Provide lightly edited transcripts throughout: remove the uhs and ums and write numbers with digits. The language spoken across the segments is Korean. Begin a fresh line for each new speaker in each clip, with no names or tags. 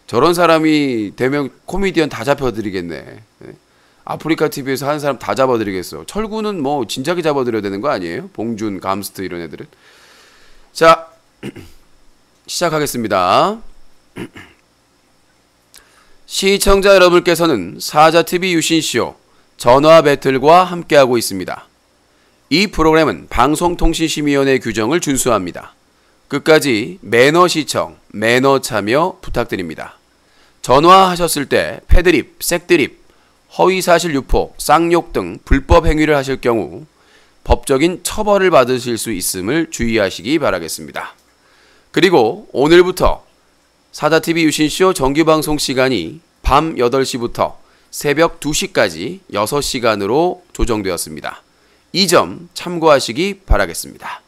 저런 사람이 되면 코미디언 다 잡혀드리겠네. 아프리카 TV에서 하는 사람 다 잡아드리겠어. 철구는 뭐 진작에 잡아드려야 되는 거 아니에요? 봉준, 감스트 이런 애들은. 자, 시작하겠습니다. 시청자 여러분께서는 사자TV 유신쇼 전화 배틀과 함께하고 있습니다. 이 프로그램은 방송통신심의위원회 규정을 준수합니다. 끝까지 매너 시청, 매너 참여 부탁드립니다. 전화하셨을 때 패드립, 색드립, 허위사실 유포, 쌍욕 등 불법 행위를 하실 경우 법적인 처벌을 받으실 수 있음을 주의하시기 바라겠습니다. 그리고 오늘부터 사자TV 유신쇼 정규방송 시간이 밤 8시부터 새벽 2시까지 6시간으로 조정되었습니다. 이 점 참고하시기 바라겠습니다.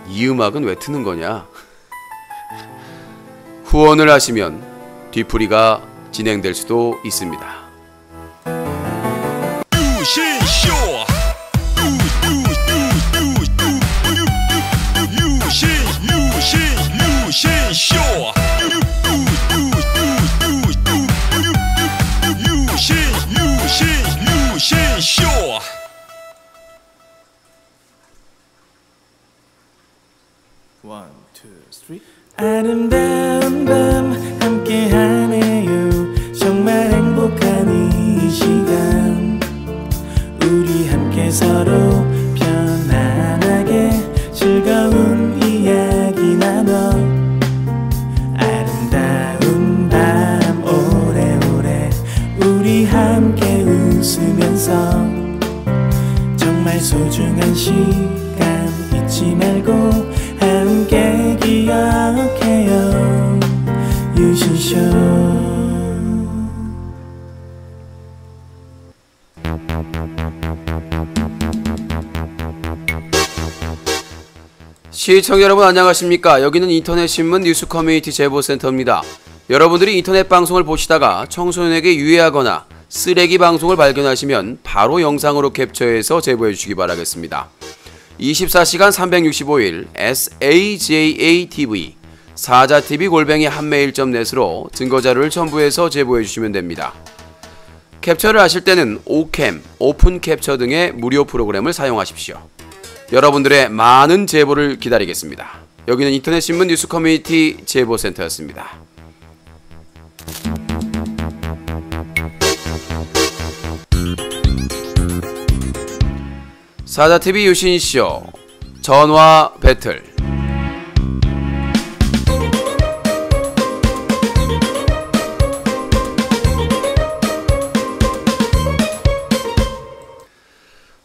이 음악은 왜 트는 거냐? 후원을 하시면 뒤풀이가 진행될 수도 있습니다.
아름다운 밤 함께하네요. 정말 행복한 이 시간 우리 함께 서로 편안하게 즐거운 이야기 나눠 아름다운 밤 오래오래 우리 함께 웃으면서 정말 소중한 시간 잊지 말고 함께 기억해요. 유신쇼.
시청자 여러분 안녕하십니까? 여기는 인터넷신문 뉴스 커뮤니티 제보센터입니다. 여러분들이 인터넷 방송을 보시다가 청소년에게 유해하거나 쓰레기 방송을 발견하시면 바로 영상으로 캡처해서 제보해 주시기 바라겠습니다. 24시간 365일 SAJATV 사자TV 한메일.net으로 증거자료를 첨부해서 제보해 주시면 됩니다. 캡처를 하실 때는 오캠, 오픈 캡처 등의 무료 프로그램을 사용하십시오. 여러분들의 많은 제보를 기다리겠습니다. 여기는 인터넷신문 뉴스 커뮤니티 제보센터였습니다. 사자TV 유신쇼 전화 배틀.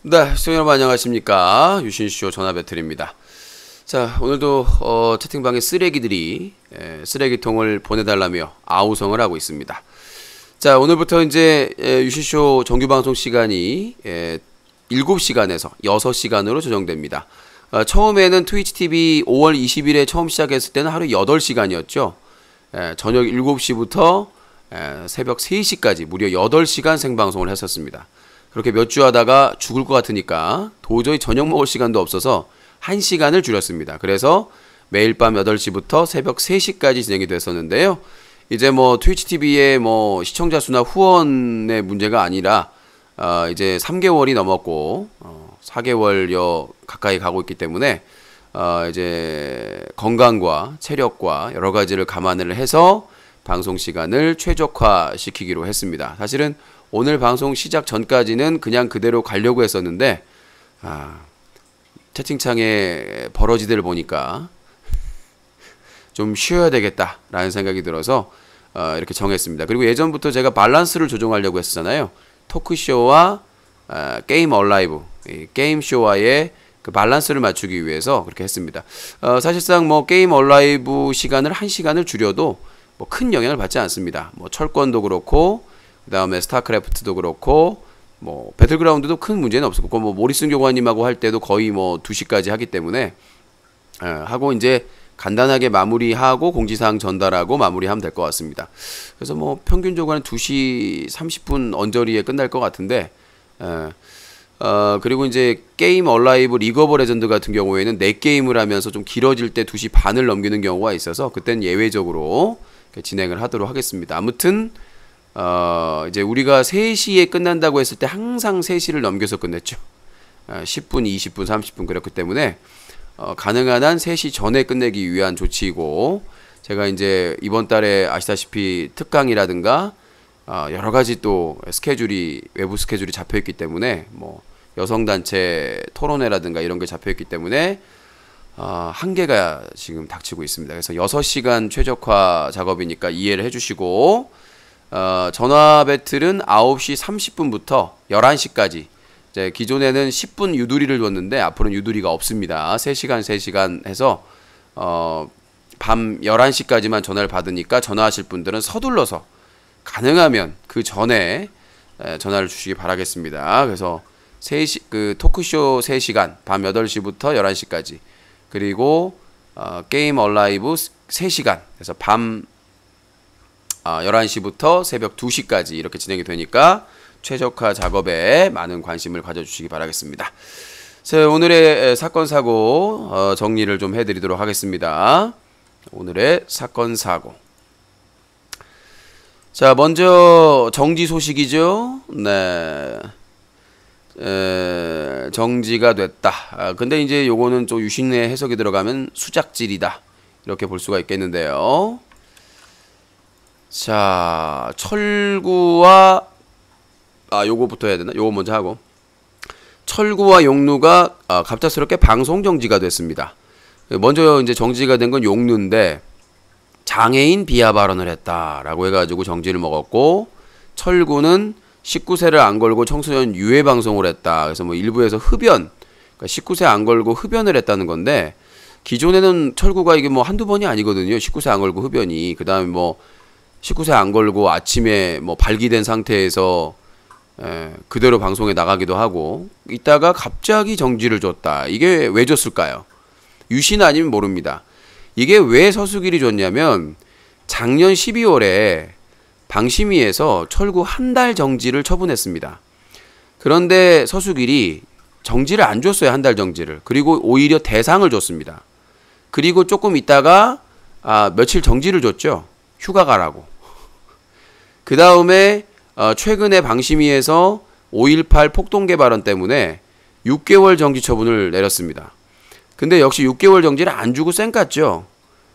네, 시청자 여러분 안녕하십니까? 유신쇼 전화 배틀입니다. 자, 오늘도 채팅방에 쓰레기들이 쓰레기통을 보내달라며 아우성을 하고 있습니다. 자, 오늘부터 이제 유신쇼 정규방송 시간이 7시간에서 6시간으로 조정됩니다. 처음에는 트위치TV 5월 20일에 처음 시작했을 때는 하루 8시간이었죠. 저녁 7시부터 새벽 3시까지 무려 8시간 생방송을 했었습니다. 그렇게 몇 주 하다가 죽을 것 같으니까 도저히 저녁 먹을 시간도 없어서 1시간을 줄였습니다. 그래서 매일 밤 8시부터 새벽 3시까지 진행이 됐었는데요. 이제 뭐 트위치TV의 뭐 시청자 수나 후원의 문제가 아니라 이제 3개월이 넘었고 4개월여 가까이 가고 있기 때문에 이제 건강과 체력과 여러 가지를 감안을 해서 방송 시간을 최적화시키기로 했습니다. 사실은 오늘 방송 시작 전까지는 그냥 그대로 가려고 했었는데 채팅창에 버러지들 보니까 좀 쉬어야 되겠다라는 생각이 들어서 이렇게 정했습니다. 그리고 예전부터 제가 밸런스를 조정하려고 했었잖아요. 토크쇼와 게임 얼라이브, 게임쇼와의 그 밸런스를 맞추기 위해서 그렇게 했습니다. 사실상 뭐 게임 얼라이브 시간을 1시간을 줄여도 뭐 큰 영향을 받지 않습니다. 뭐 철권도 그렇고 그 다음에 스타크래프트도 그렇고 뭐 배틀그라운드도 큰 문제는 없었고 뭐 모리슨 교관님하고 할 때도 거의 뭐 2시까지 하기 때문에 하고 이제 간단하게 마무리하고 공지사항 전달하고 마무리하면 될 것 같습니다. 그래서 뭐 평균적으로 한 2시 30분 언저리에 끝날 것 같은데 그리고 이제 게임 얼라이브 리그 오브 레전드 같은 경우에는 4게임을 하면서 좀 길어질 때 2시 반을 넘기는 경우가 있어서 그때는 예외적으로 진행을 하도록 하겠습니다. 아무튼 이제 우리가 3시에 끝난다고 했을 때 항상 3시를 넘겨서 끝냈죠. 10분, 20분, 30분 그렇기 때문에 가능한 한 3시 전에 끝내기 위한 조치이고, 제가 이제 이번 달에 아시다시피 특강이라든가 여러 가지 또 스케줄이, 외부 스케줄이 잡혀 있기 때문에 뭐 여성단체 토론회라든가 이런 게 잡혀 있기 때문에 한계가 지금 닥치고 있습니다. 그래서 6시간 최적화 작업이니까 이해를 해주시고, 전화 배틀은 9시 30분부터 11시까지, 이제 기존에는 10분 유두리를 줬는데 앞으로는 유두리가 없습니다. 3시간 해서 밤 11시까지만 전화를 받으니까 전화하실 분들은 서둘러서 가능하면 그 전에 전화를 주시기 바라겠습니다. 그래서 그 토크쇼 3시간, 밤 8시부터 11시까지, 그리고 게임 얼라이브 3시간, 그래서 밤 11시부터 새벽 2시까지 이렇게 진행이 되니까 최적화 작업에 많은 관심을 가져주시기 바라겠습니다. 자, 오늘의 사건 사고 정리를 좀 해드리도록 하겠습니다. 오늘의 사건 사고. 자, 먼저 정지 소식이죠. 네. 정지가 됐다. 근데 이제 요거는 좀 유신의 해석이 들어가면 수작질이다, 이렇게 볼 수가 있겠는데요. 자, 철구와 요거부터 해야 되나? 요거 먼저 하고, 철구와 용루가 갑작스럽게 방송 정지가 됐습니다. 먼저 이제 정지가 된 건 용루인데 장애인 비하 발언을 했다라고 해가지고 정지를 먹었고, 철구는 19세를 안 걸고 청소년 유해 방송을 했다. 그래서 뭐 일부에서 흡연, 그러니까 19세 안 걸고 흡연을 했다는 건데, 기존에는 철구가 이게 뭐 한두 번이 아니거든요. 19세 안 걸고 흡연이. 그 다음에 뭐 19세 안 걸고 아침에 뭐 발기된 상태에서 그대로 방송에 나가기도 하고, 이따가 갑자기 정지를 줬다. 이게 왜 줬을까요? 유신 아니면 모릅니다. 이게 왜 서수길이 줬냐면, 작년 12월에 방심위에서 철구 한 달 정지를 처분했습니다. 그런데 서수길이 정지를 안 줬어요. 한 달 정지를. 그리고 오히려 대상을 줬습니다. 그리고 조금 있다가 며칠 정지를 줬죠. 휴가 가라고. 그 다음에 최근에 방심위에서 5.18 폭동계 발언 때문에 6개월 정지 처분을 내렸습니다. 근데 역시 6개월 정지를 안 주고 쌩깠죠.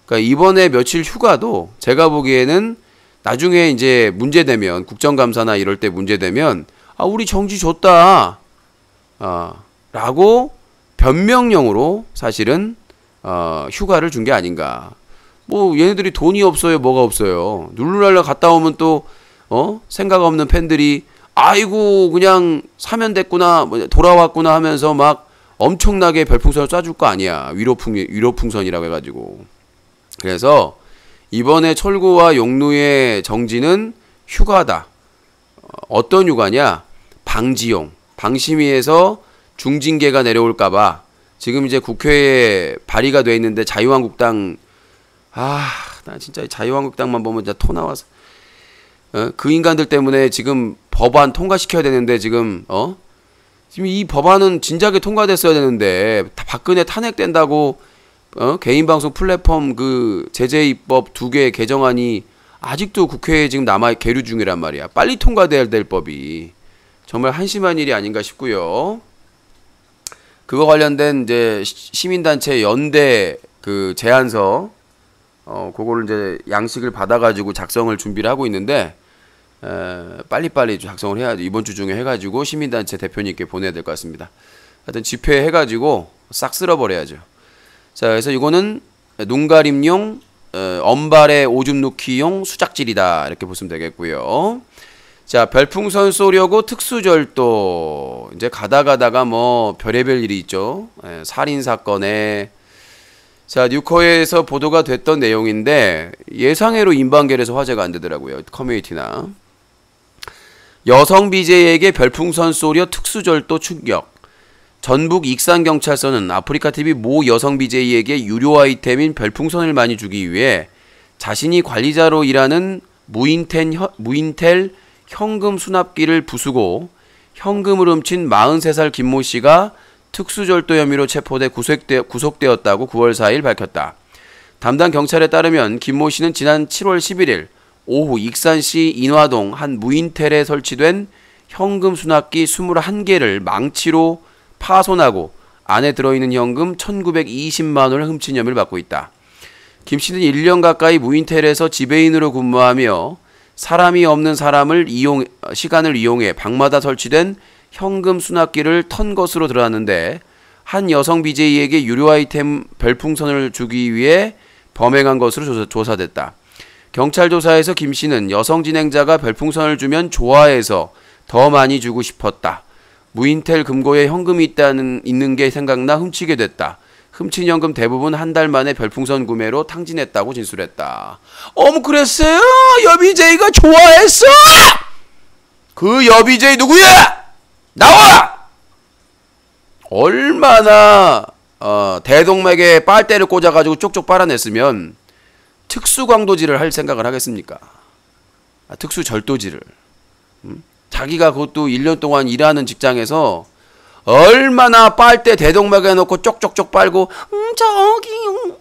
그러니까 이번에 며칠 휴가도 제가 보기에는 나중에 이제 문제되면, 국정감사나 이럴 때 문제되면 우리 정지 줬다 라고 변명용으로 사실은 휴가를 준 게 아닌가. 뭐 얘네들이 돈이 없어요, 뭐가 없어요. 룰루랄라 갔다 오면 또 생각 없는 팬들이 아이고 그냥 사면 됐구나, 돌아왔구나 하면서 막 엄청나게 별풍선을 쏴줄 거 아니야. 위로풍선이라고 해가지고. 그래서 이번에 철구와 용루의 정지는 휴가다. 어떤 휴가냐? 방지용. 방심위에서 중징계가 내려올까봐 지금 이제 국회에 발의가 돼 있는데, 자유한국당, 나 진짜 자유한국당만 보면 진짜 토 나와서, 그 인간들 때문에 지금 법안 통과시켜야 되는데, 지금 이 법안은 진작에 통과됐어야 되는데, 박근혜 탄핵된다고 개인방송 플랫폼 그 제재 입법 2개 개정안이 아직도 국회에 지금 남아 계류 중이란 말이야. 빨리 통과돼야 될 법이. 정말 한심한 일이 아닌가 싶고요. 그거 관련된 이제 시민단체 연대 그 제안서, 그거를 이제 양식을 받아가지고 작성을 준비를 하고 있는데, 빨리빨리 작성을 해야죠. 이번 주 중에 해가지고 시민단체 대표님께 보내야 될 것 같습니다. 하여튼 집회해가지고 싹 쓸어버려야죠. 자, 그래서 이거는 눈가림용, 언발에 오줌 놓기용 수작질이다, 이렇게 보시면 되겠고요. 자, 별풍선 쏘려고 특수절도. 이제 가다가 뭐 별의별 일이 있죠. 살인사건에. 자, 뉴커에서 보도가 됐던 내용인데 예상외로 인방계에서 화제가 안 되더라고요. 커뮤니티나. 여성 BJ에게 별풍선 쏘려 특수절도 충격. 전북 익산경찰서는 아프리카TV 모 여성 BJ에게 유료 아이템인 별풍선을 많이 주기 위해 자신이 관리자로 일하는 무인텔 현금 수납기를 부수고 현금을 훔친 43살 김모 씨가 특수절도 혐의로 체포돼 구속되었다고 9월 4일 밝혔다. 담당 경찰에 따르면 김모 씨는 지난 7월 11일 오후 익산시 인화동 한 무인텔에 설치된 현금 수납기 21개를 망치로 파손하고 안에 들어있는 현금 1920만 원을 훔친 혐의를 받고 있다. 김 씨는 1년 가까이 무인텔에서 지배인으로 근무하며 사람이 없는 시간을 이용해 방마다 설치된 현금 수납기를 턴 것으로 드러났는데 한 여성 BJ에게 유료 아이템 별풍선을 주기 위해 범행한 것으로 조사됐다. 경찰 조사에서 김 씨는 여성 진행자가 별풍선을 주면 좋아해서 더 많이 주고 싶었다. 무인텔 금고에 현금이 있는 게 생각나 훔치게 됐다. 훔친 현금 대부분 한 달 만에 별풍선 구매로 탕진했다고 진술했다. 그랬어요? 여비제이가 좋아했어? 그 여비제이 누구야? 나와! 얼마나 대동맥에 빨대를 꽂아가지고 쪽쪽 빨아냈으면 특수광도질을 할 생각을 하겠습니까? 특수절도질을. 자기가 그것도 1년 동안 일하는 직장에서 얼마나 빨대 대동맥에 넣고 쪽쪽쪽 빨고 저기요.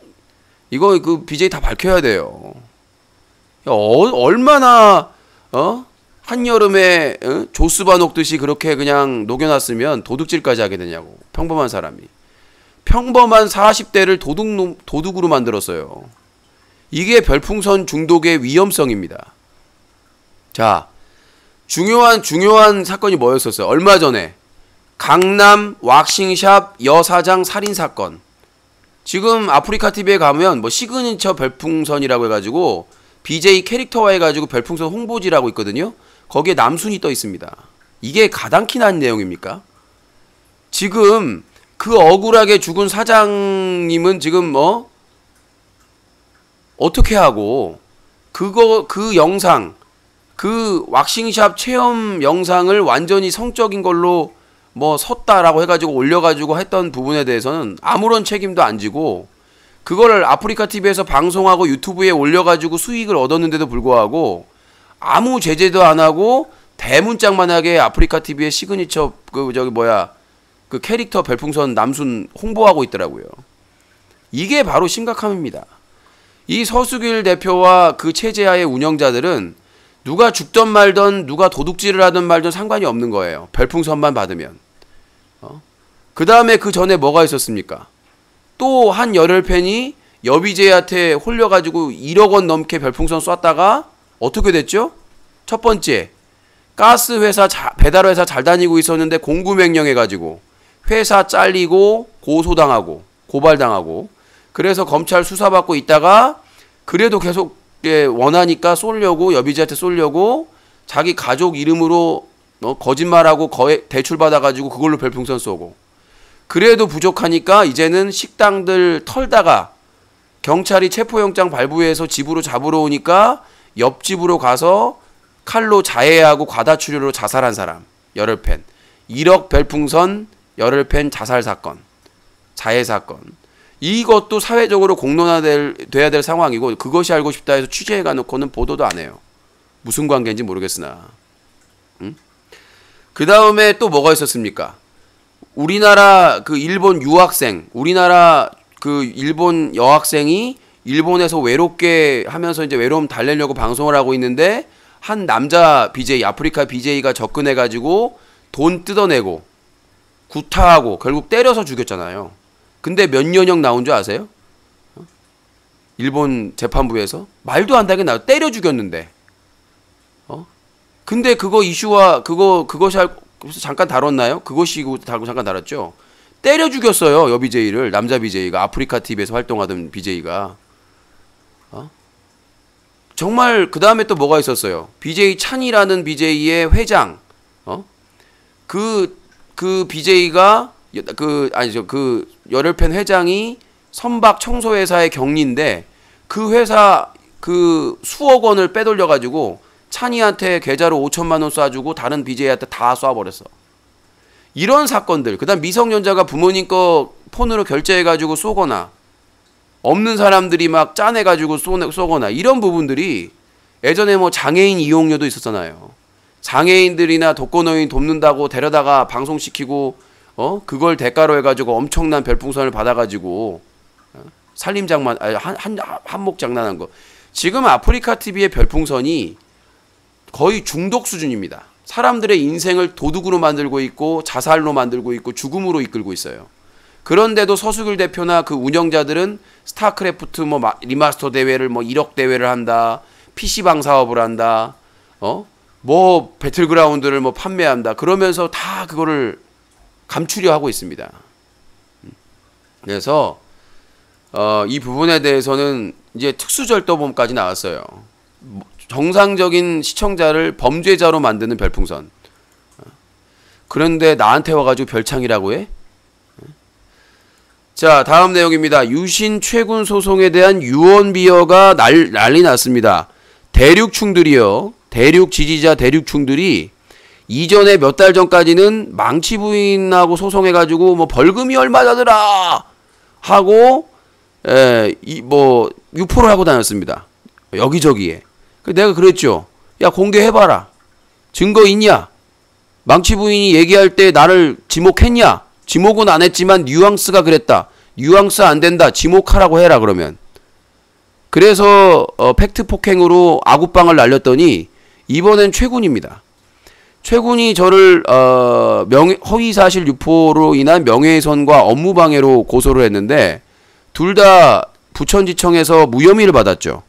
이거 그 BJ 다 밝혀야 돼요. 얼마나 한여름에 조스바 녹듯이 그렇게 그냥 녹여놨으면 도둑질까지 하게 되냐고. 평범한 사람이. 평범한 40대를 도둑으로 만들었어요. 이게 별풍선 중독의 위험성입니다. 자, 중요한 사건이 뭐였었어요? 얼마 전에 강남 왁싱샵 여사장 살인사건. 지금 아프리카TV에 가면 뭐 시그니처 별풍선이라고 해가지고 BJ 캐릭터화 해가지고 별풍선 홍보지라고 있거든요. 거기에 남순이 떠 있습니다. 이게 가당키 난 내용입니까? 지금 그 억울하게 죽은 사장님은 지금 어떻게 하고 그 영상, 그 왁싱샵 체험 영상을 완전히 성적인 걸로 섰다라고 해가지고 올려가지고 했던 부분에 대해서는 아무런 책임도 안 지고, 그거를 아프리카TV에서 방송하고 유튜브에 올려가지고 수익을 얻었는데도 불구하고 아무 제재도 안 하고 대문짝만하게 아프리카TV의 시그니처 그 캐릭터 별풍선 남순 홍보하고 있더라고요. 이게 바로 심각함입니다. 이 서수길 대표와 그 체제하의 운영자들은 누가 죽던 말던 누가 도둑질을 하든 말든 상관이 없는 거예요. 별풍선만 받으면. 그 다음에 그 전에 뭐가 있었습니까? 또 한 열혈팬이 여비제이한테 홀려가지고 1억 원 넘게 별풍선 쐈다가 어떻게 됐죠? 첫 번째, 가스 회사 배달 회사 잘 다니고 있었는데 공구 맹령해가지고 회사 잘리고 고소당하고 고발당하고, 그래서 검찰 수사받고 있다가 그래도 계속 원하니까 쏠려고, 여비제이한테 쏠려고 자기 가족 이름으로 거짓말하고 대출 받아가지고 그걸로 별풍선 쏘고, 그래도 부족하니까 이제는 식당들 털다가 경찰이 체포영장 발부해서 집으로 잡으러 오니까 옆집으로 가서 칼로 자해하고 과다출혈로 자살한 사람, 열혈팬. 1억 별풍선 열혈팬 자살 사건, 자해 사건. 이것도 사회적으로 공론화돼야 될 상황이고, 그것이 알고 싶다 해서 취재해가 놓고는 보도도 안 해요. 무슨 관계인지 모르겠으나. 그 다음에 또 뭐가 있었습니까? 우리나라 그 일본 유학생, 우리나라 그 일본 여학생이 일본에서 외롭게 하면서 이제 외로움 달래려고 방송을 하고 있는데, 한 남자 BJ, 아프리카 BJ가 접근해가지고 돈 뜯어내고 구타하고 결국 때려서 죽였잖아요. 근데 몇 년형 나온 줄 아세요? 일본 재판부에서 말도 안 되게 때려 죽였는데. 근데 그거 이슈와 그것이 잠깐 다뤘나요? 그것이 잠깐 다뤘죠. 때려 죽였어요, 여비제이를. 남자 BJ가 아프리카TV에서 활동하던 BJ가. 정말. 그 다음에 또 뭐가 있었어요? BJ 찬이라는 BJ의 회장. 그 BJ가 그 열혈팬 회장이 선박 청소회사의 경리인데, 그 회사 그 수억 원을 빼돌려가지고 찬이한테 계좌로 5천만 원 쏴주고 다른 BJ한테 다 쏴버렸어. 이런 사건들. 그 다음 미성년자가 부모님 거 폰으로 결제해가지고 쏘거나, 없는 사람들이 막 짜내가지고 쏘거나, 이런 부분들이 예전에 장애인 이용료도 있었잖아요. 장애인들이나 독거노인 돕는다고 데려다가 방송시키고 그걸 대가로 해가지고 엄청난 별풍선을 받아가지고 살림장만 한몫 장난한 거. 지금 아프리카 TV의 별풍선이 거의 중독 수준입니다. 사람들의 인생을 도둑으로 만들고 있고 자살로 만들고 있고 죽음으로 이끌고 있어요. 그런데도 서수길 대표나 그 운영자들은 스타크래프트 뭐 리마스터 대회를 뭐 1억 대회를 한다. PC방 사업을 한다. 뭐 배틀그라운드를 뭐 판매한다. 그러면서 다 그거를 감추려 하고 있습니다. 그래서 이 부분에 대해서는 이제 특수절도범까지 나왔어요. 정상적인 시청자를 범죄자로 만드는 별풍선. 그런데 나한테 와가지고 별창이라고 해? 자, 다음 내용입니다. 유신 최군 소송에 대한 유언비어가 난리 났습니다. 대륙충들이요. 대륙 지지자 대륙충들이 이전에 몇 달 전까지는 망치 부인하고 소송해가지고 뭐 벌금이 얼마다더라 하고 뭐 유포를 하고 다녔습니다. 여기저기에. 내가 그랬죠. 야, 공개해봐라. 증거 있냐? 망치 부인이 얘기할 때 나를 지목했냐? 지목은 안 했지만 뉘앙스가 그랬다. 뉘앙스 안 된다. 지목하라고 해라 그러면. 그래서 팩트 폭행으로 아구빵을 날렸더니 이번엔 최군입니다. 최군이 저를 허위사실 유포로 인한 명예훼손과 업무방해로 고소를 했는데 둘 다 부천지청에서 무혐의를 받았죠.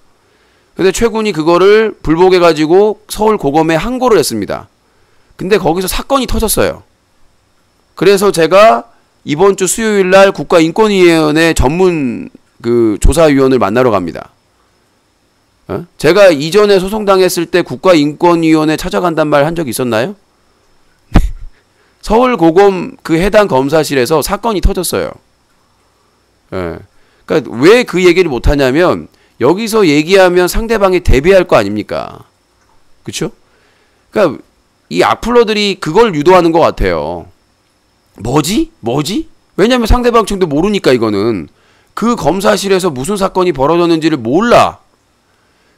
근데 최군이 그거를 불복해가지고 서울고검에 항고를 했습니다. 근데 거기서 사건이 터졌어요. 그래서 제가 이번 주 수요일 날 국가인권위원회 전문 그 조사위원을 만나러 갑니다. 제가 이전에 소송당했을 때 국가인권위원회 찾아간단 말 한 적 있었나요? 서울고검 그 해당 검사실에서 사건이 터졌어요. 그러니까 왜 그 얘기를 못하냐면 여기서 얘기하면 상대방이 대비할 거 아닙니까? 그쵸? 그러니까 이 악플러들이 그걸 유도하는 것 같아요. 뭐지? 왜냐면 상대방 측도 모르니까 이거는. 그 검사실에서 무슨 사건이 벌어졌는지를 몰라.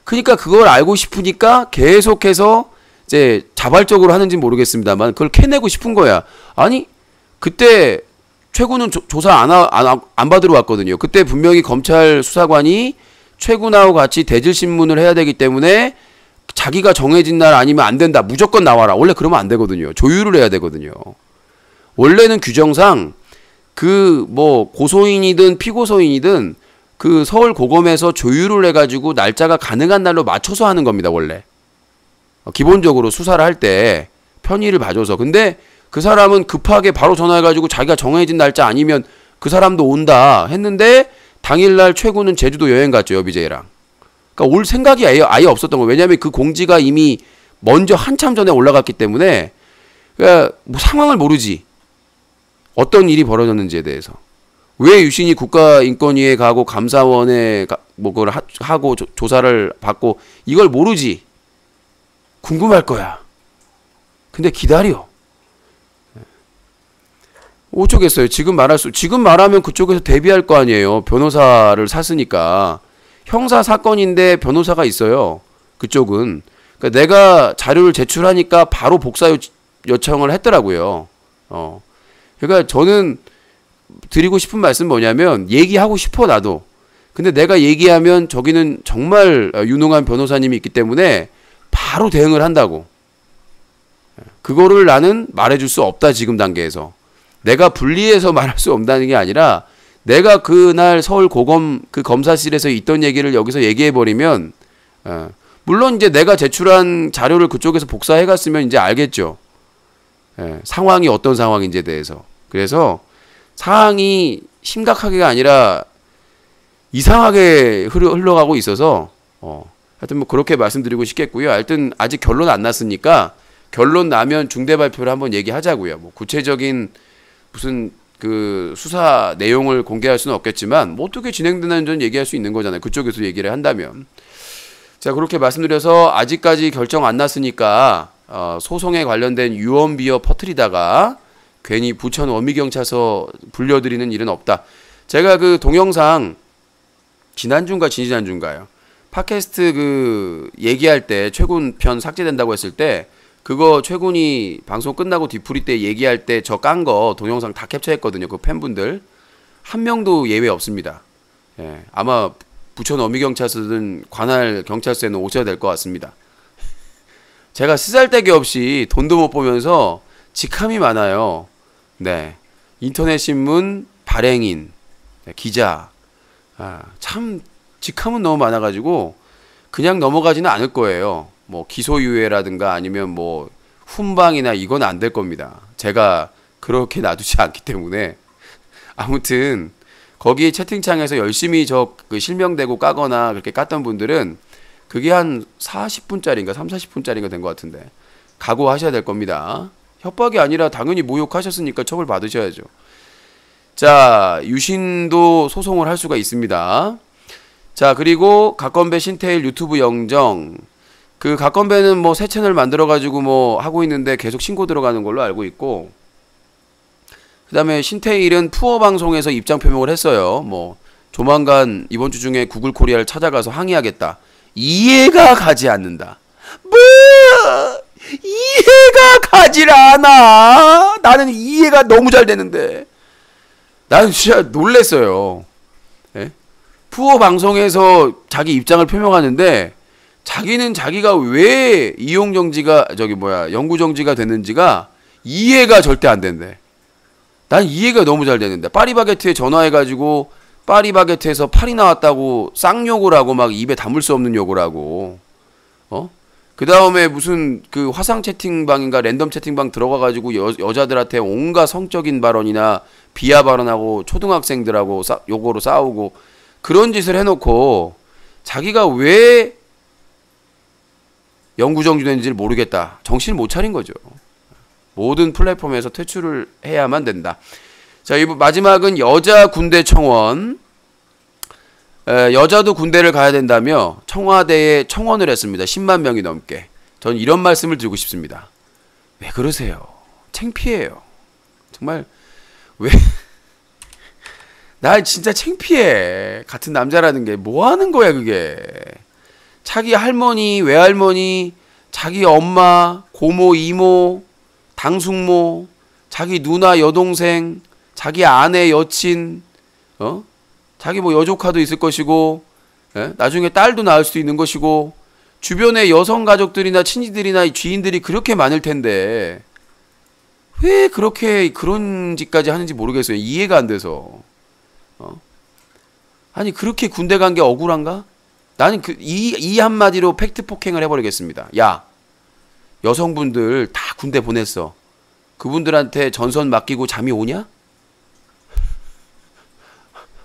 그러니까 그걸 알고 싶으니까 계속해서 이제 자발적으로 하는지 모르겠습니다만 그걸 캐내고 싶은 거야. 아니 그때 최군은 조사 안 받으러 왔거든요. 그때 분명히 검찰 수사관이 최군하고 같이 대질신문을 해야 되기 때문에 자기가 정해진 날 아니면 안 된다. 무조건 나와라. 원래 그러면 안 되거든요. 조율을 해야 되거든요. 원래는 규정상 그 뭐 고소인이든 피고소인이든 그 서울고검에서 조율을 해가지고 날짜가 가능한 날로 맞춰서 하는 겁니다. 원래 기본적으로 수사를 할 때 편의를 봐줘서. 근데 그 사람은 급하게 바로 전화해가지고 자기가 정해진 날짜 아니면 그 사람도 온다 했는데 당일날 최군은 제주도 여행 갔죠. 여비제이랑. 그러니까 올 생각이 아예 없었던 거예요. 왜냐하면 그 공지가 이미 먼저 한참 전에 올라갔기 때문에 그러니까 뭐 상황을 모르지. 어떤 일이 벌어졌는지에 대해서. 왜 유신이 국가인권위에 가고 감사원에 뭐 그걸 하고 조사를 받고 이걸 모르지. 궁금할 거야. 근데 기다려. 어쩌겠어요. 지금 말하면 그쪽에서 대비할 거 아니에요. 변호사를 샀으니까. 형사 사건인데 변호사가 있어요. 그쪽은. 그러니까 내가 자료를 제출하니까 바로 복사 요청을 했더라고요. 그러니까 저는 드리고 싶은 말씀 뭐냐면 얘기하고 싶어 나도. 근데 내가 얘기하면 저기는 정말 유능한 변호사님이 있기 때문에 바로 대응을 한다고. 그거를 나는 말해줄 수 없다 지금 단계에서. 내가 분리해서 말할 수 없다는 게 아니라 내가 그날 서울고검 그 검사실에서 있던 얘기를 여기서 얘기해버리면 물론 이제 내가 제출한 자료를 그쪽에서 복사해갔으면 이제 알겠죠. 상황이 어떤 상황인지에 대해서. 그래서 상황이 심각하게가 아니라 이상하게 흘러가고 있어서 하여튼 뭐 그렇게 말씀드리고 싶겠고요. 하여튼 아직 결론 안 났으니까 결론 나면 중대 발표를 한번 얘기하자고요. 뭐 구체적인 무슨 그 수사 내용을 공개할 수는 없겠지만 뭐 어떻게 진행되는지는 얘기할 수 있는 거잖아요. 그쪽에서 얘기를 한다면. 자, 그렇게 말씀드려서 아직까지 결정 안 났으니까 소송에 관련된 유언비어 퍼뜨리다가 괜히 부천 원미경찰서 불려드리는 일은 없다. 제가 그 동영상 지난주인가 지지난주인가요? 팟캐스트 그 얘기할 때 최군 편 삭제된다고 했을 때 그거 최군이 방송 끝나고 뒤풀이 때 얘기할 때 저 깐 거 동영상 다 캡처했거든요. 그 팬분들 한 명도 예외 없습니다. 예, 아마 부천 어미경찰서든 관할 경찰서에는 오셔야 될 것 같습니다. 제가 쓰잘데기 없이 돈도 못 보면서 직함이 많아요. 네, 인터넷 신문 발행인, 기자, 참 직함은 너무 많아가지고 그냥 넘어가지는 않을 거예요. 뭐 기소유예라든가 아니면 뭐 훈방이나 이건 안 될 겁니다. 제가 그렇게 놔두지 않기 때문에. 아무튼 거기 채팅창에서 열심히 그 실명되고 까거나 그렇게 깠던 분들은 그게 한 40분짜리인가 40분짜리인가 된 것 같은데 각오하셔야 될 겁니다. 협박이 아니라 당연히 모욕하셨으니까 처벌 받으셔야죠. 자, 유신도 소송을 할 수가 있습니다. 자, 그리고 갓건배 신태일 유튜브 영정, 그 갓건배는 뭐 새 채널 만들어가지고 뭐 하고 있는데 계속 신고 들어가는 걸로 알고 있고, 그 다음에 신태일은 푸어 방송에서 입장 표명을 했어요. 뭐 조만간 이번 주 중에 구글 코리아를 찾아가서 항의하겠다. 이해가 가지 않는다. 뭐 이해가 가질 않아. 나는 이해가 너무 잘 되는데. 나는 진짜 놀랬어요. 예? 푸어 방송에서 자기 입장을 표명하는데 자기는 자기가 왜 이용정지가 영구정지가 됐는지가 이해가 절대 안 된대. 난 이해가 너무 잘 되는데 파리바게트에 전화해가지고 파리바게트에서 팔이 나왔다고 쌍욕을 하고 막 입에 담을 수 없는 욕을 하고, 그 다음에 무슨 그 화상 채팅방인가 랜덤 채팅방 들어가가지고 여자들한테 온갖 성적인 발언이나 비하 발언하고 초등학생들하고 요거로 싸우고 그런 짓을 해놓고 자기가 왜 영구정지된지를 모르겠다. 정신을 못 차린 거죠. 모든 플랫폼에서 퇴출을 해야만 된다. 자, 마지막은 여자 군대 청원. 여자도 군대를 가야 된다며 청와대에 청원을 했습니다. 10만 명이 넘게. 전 이런 말씀을 드리고 싶습니다. 왜 그러세요? 창피해요. 정말 왜? 나 진짜 창피해. 같은 남자라는 게 뭐 하는 거야 그게. 자기 할머니, 외할머니, 자기 엄마, 고모, 이모, 당숙모, 자기 누나, 여동생, 자기 아내, 여친, 자기 뭐 여조카도 있을 것이고, 나중에 딸도 낳을 수도 있는 것이고, 주변에 여성 가족들이나 친지들이나 지인들이 그렇게 많을 텐데, 왜 그렇게 그런 짓까지 하는지 모르겠어요. 이해가 안 돼서. 아니, 그렇게 군대 간 게 억울한가? 나는 이 한마디로 팩트 폭행을 해버리겠습니다. 야, 여성분들 다 군대 보냈어. 그분들한테 전선 맡기고 잠이 오냐?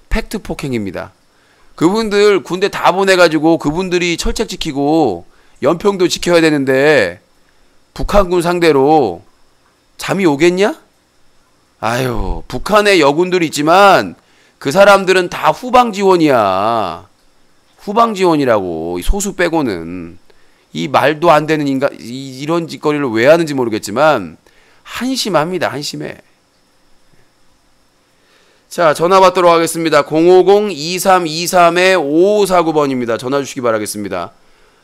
팩트 폭행입니다. 그분들 군대 다 보내가지고 그분들이 철책 지키고 연평도 지켜야 되는데 북한군 상대로 잠이 오겠냐? 아유, 북한에 여군들이 있지만 그 사람들은 다 후방 지원이야. 후방 지원이라고. 소수 빼고는. 이 말도 안 되는 이런 짓거리를 왜 하는지 모르겠지만 한심합니다. 한심해. 자, 전화 받도록 하겠습니다. 050-2323-5549번입니다. 전화 주시기 바라겠습니다.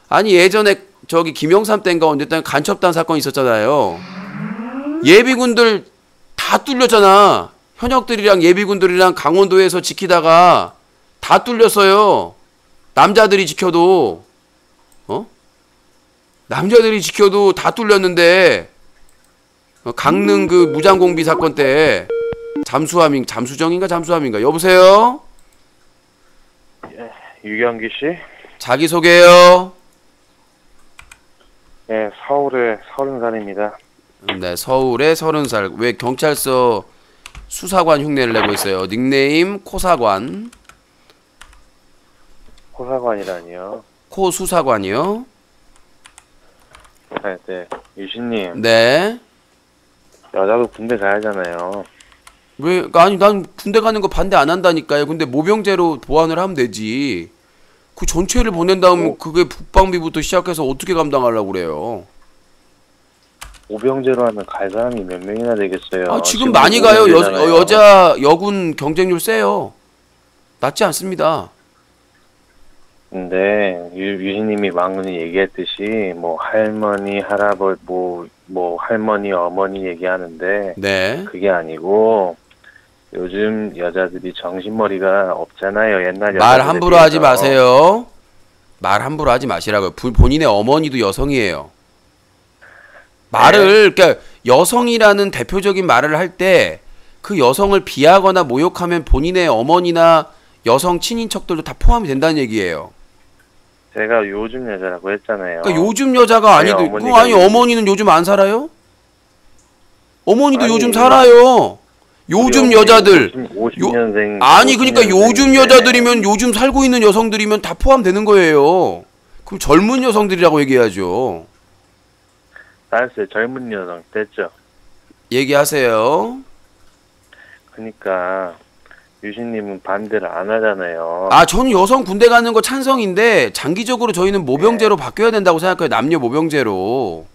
아니, 예전에 저기 김영삼 땐가 언제 땐 간첩단 사건 있었잖아요. 예비군들 다 뚫렸잖아. 현역들이랑 예비군들이랑 강원도에서 지키다가 다 뚫렸어요. 남자들이 지켜도 남자들이 지켜도 다 뚫렸는데 강릉 그 무장공비 사건 때 잠수정인가 여보세요?
예, 유경기 씨?
자기소개요.
네, 서울의 30살입니다.
네, 서울의 30살. 왜 경찰서 수사관 흉내를 내고 있어요? 닉네임 코사관.
코사관이라니요?
코수사관이요?
네, 유신님.
네.
여자도 군대 가야잖아요.
왜? 아니, 난 군대 가는 거 반대 안 한다니까요. 근데 모병제로 보완을 하면 되지. 그 전체를 보낸 다음 그게 국방비부터 시작해서 어떻게 감당하려고 그래요?
모병제로 하면 갈 사람이 몇 명이나 되겠어요?
아, 지금 많이 가요. 여자 여군 경쟁률 세요. 낮지 않습니다.
근데 유신님이 방금 얘기했듯이 뭐 할머니, 할아버지, 뭐 할머니, 어머니 얘기하는데
네.
그게 아니고 요즘 여자들이 정신머리가 없잖아요. 옛날
말
여자들에
함부로 하지
비해서.
마세요. 말 함부로 하지 마시라고요. 본인의 어머니도 여성이에요. 말을 그러니까 여성이라는 대표적인 말을 할 때 그 여성을 비하거나 모욕하면 본인의 어머니나 여성 친인척들도 다 포함이 된다는 얘기예요.
제가 요즘 여자라고 했잖아요.
그러니까 요즘 여자가
아니,
아니도
어머니가
아니 어머니는 요즘 안 살아요? 어머니도
아니,
요즘 살아요. 요즘
우리
여자들
50년생
아니 그러니까 요즘 여자들이면 요즘 살고 있는 여성들이면 다 포함되는 거예요. 그럼 젊은 여성들이라고 얘기해야죠.
알았어요. 젊은 여성 됐죠.
얘기하세요.
그러니까 유신님은 반대를 안 하잖아요.
아, 저는 여성 군대 가는 거 찬성인데 장기적으로 저희는 모병제로 바뀌어야 된다고 생각해요. 남녀 모병제로.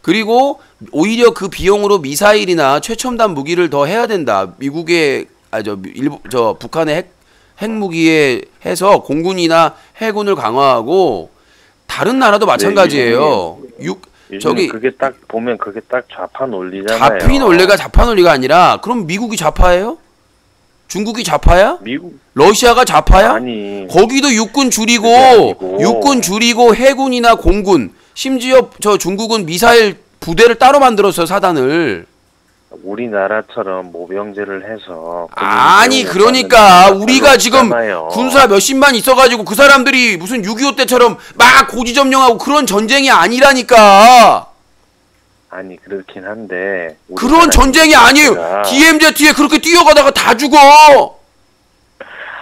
그리고 오히려 그 비용으로 미사일이나 최첨단 무기를 더 해야 된다. 미국의 북한의 핵무기에 해서 공군이나 해군을 강화하고 다른 나라도 마찬가지예요. 저기
그게 딱 보면 그게 딱 좌파 논리잖아요.
좌파 논리가 아니라 그럼 미국이 좌파예요? 중국이 좌파야?
미국
러시아가 좌파야?
아니
거기도 육군 줄이고 해군이나 공군 심지어 저 중국은 미사일 부대를 따로 만들었어요. 사단을.
우리나라처럼 모병제를 해서
아니 그러니까 우리가 지금 군사 몇십만 있어가지고 그 사람들이 무슨 6.25 때처럼 막 고지점령하고 그런 전쟁이 아니라니까.
아니 그렇긴 한데
그런 전쟁이 아니에요. DMZ에 그렇게 뛰어가다가 다 죽어.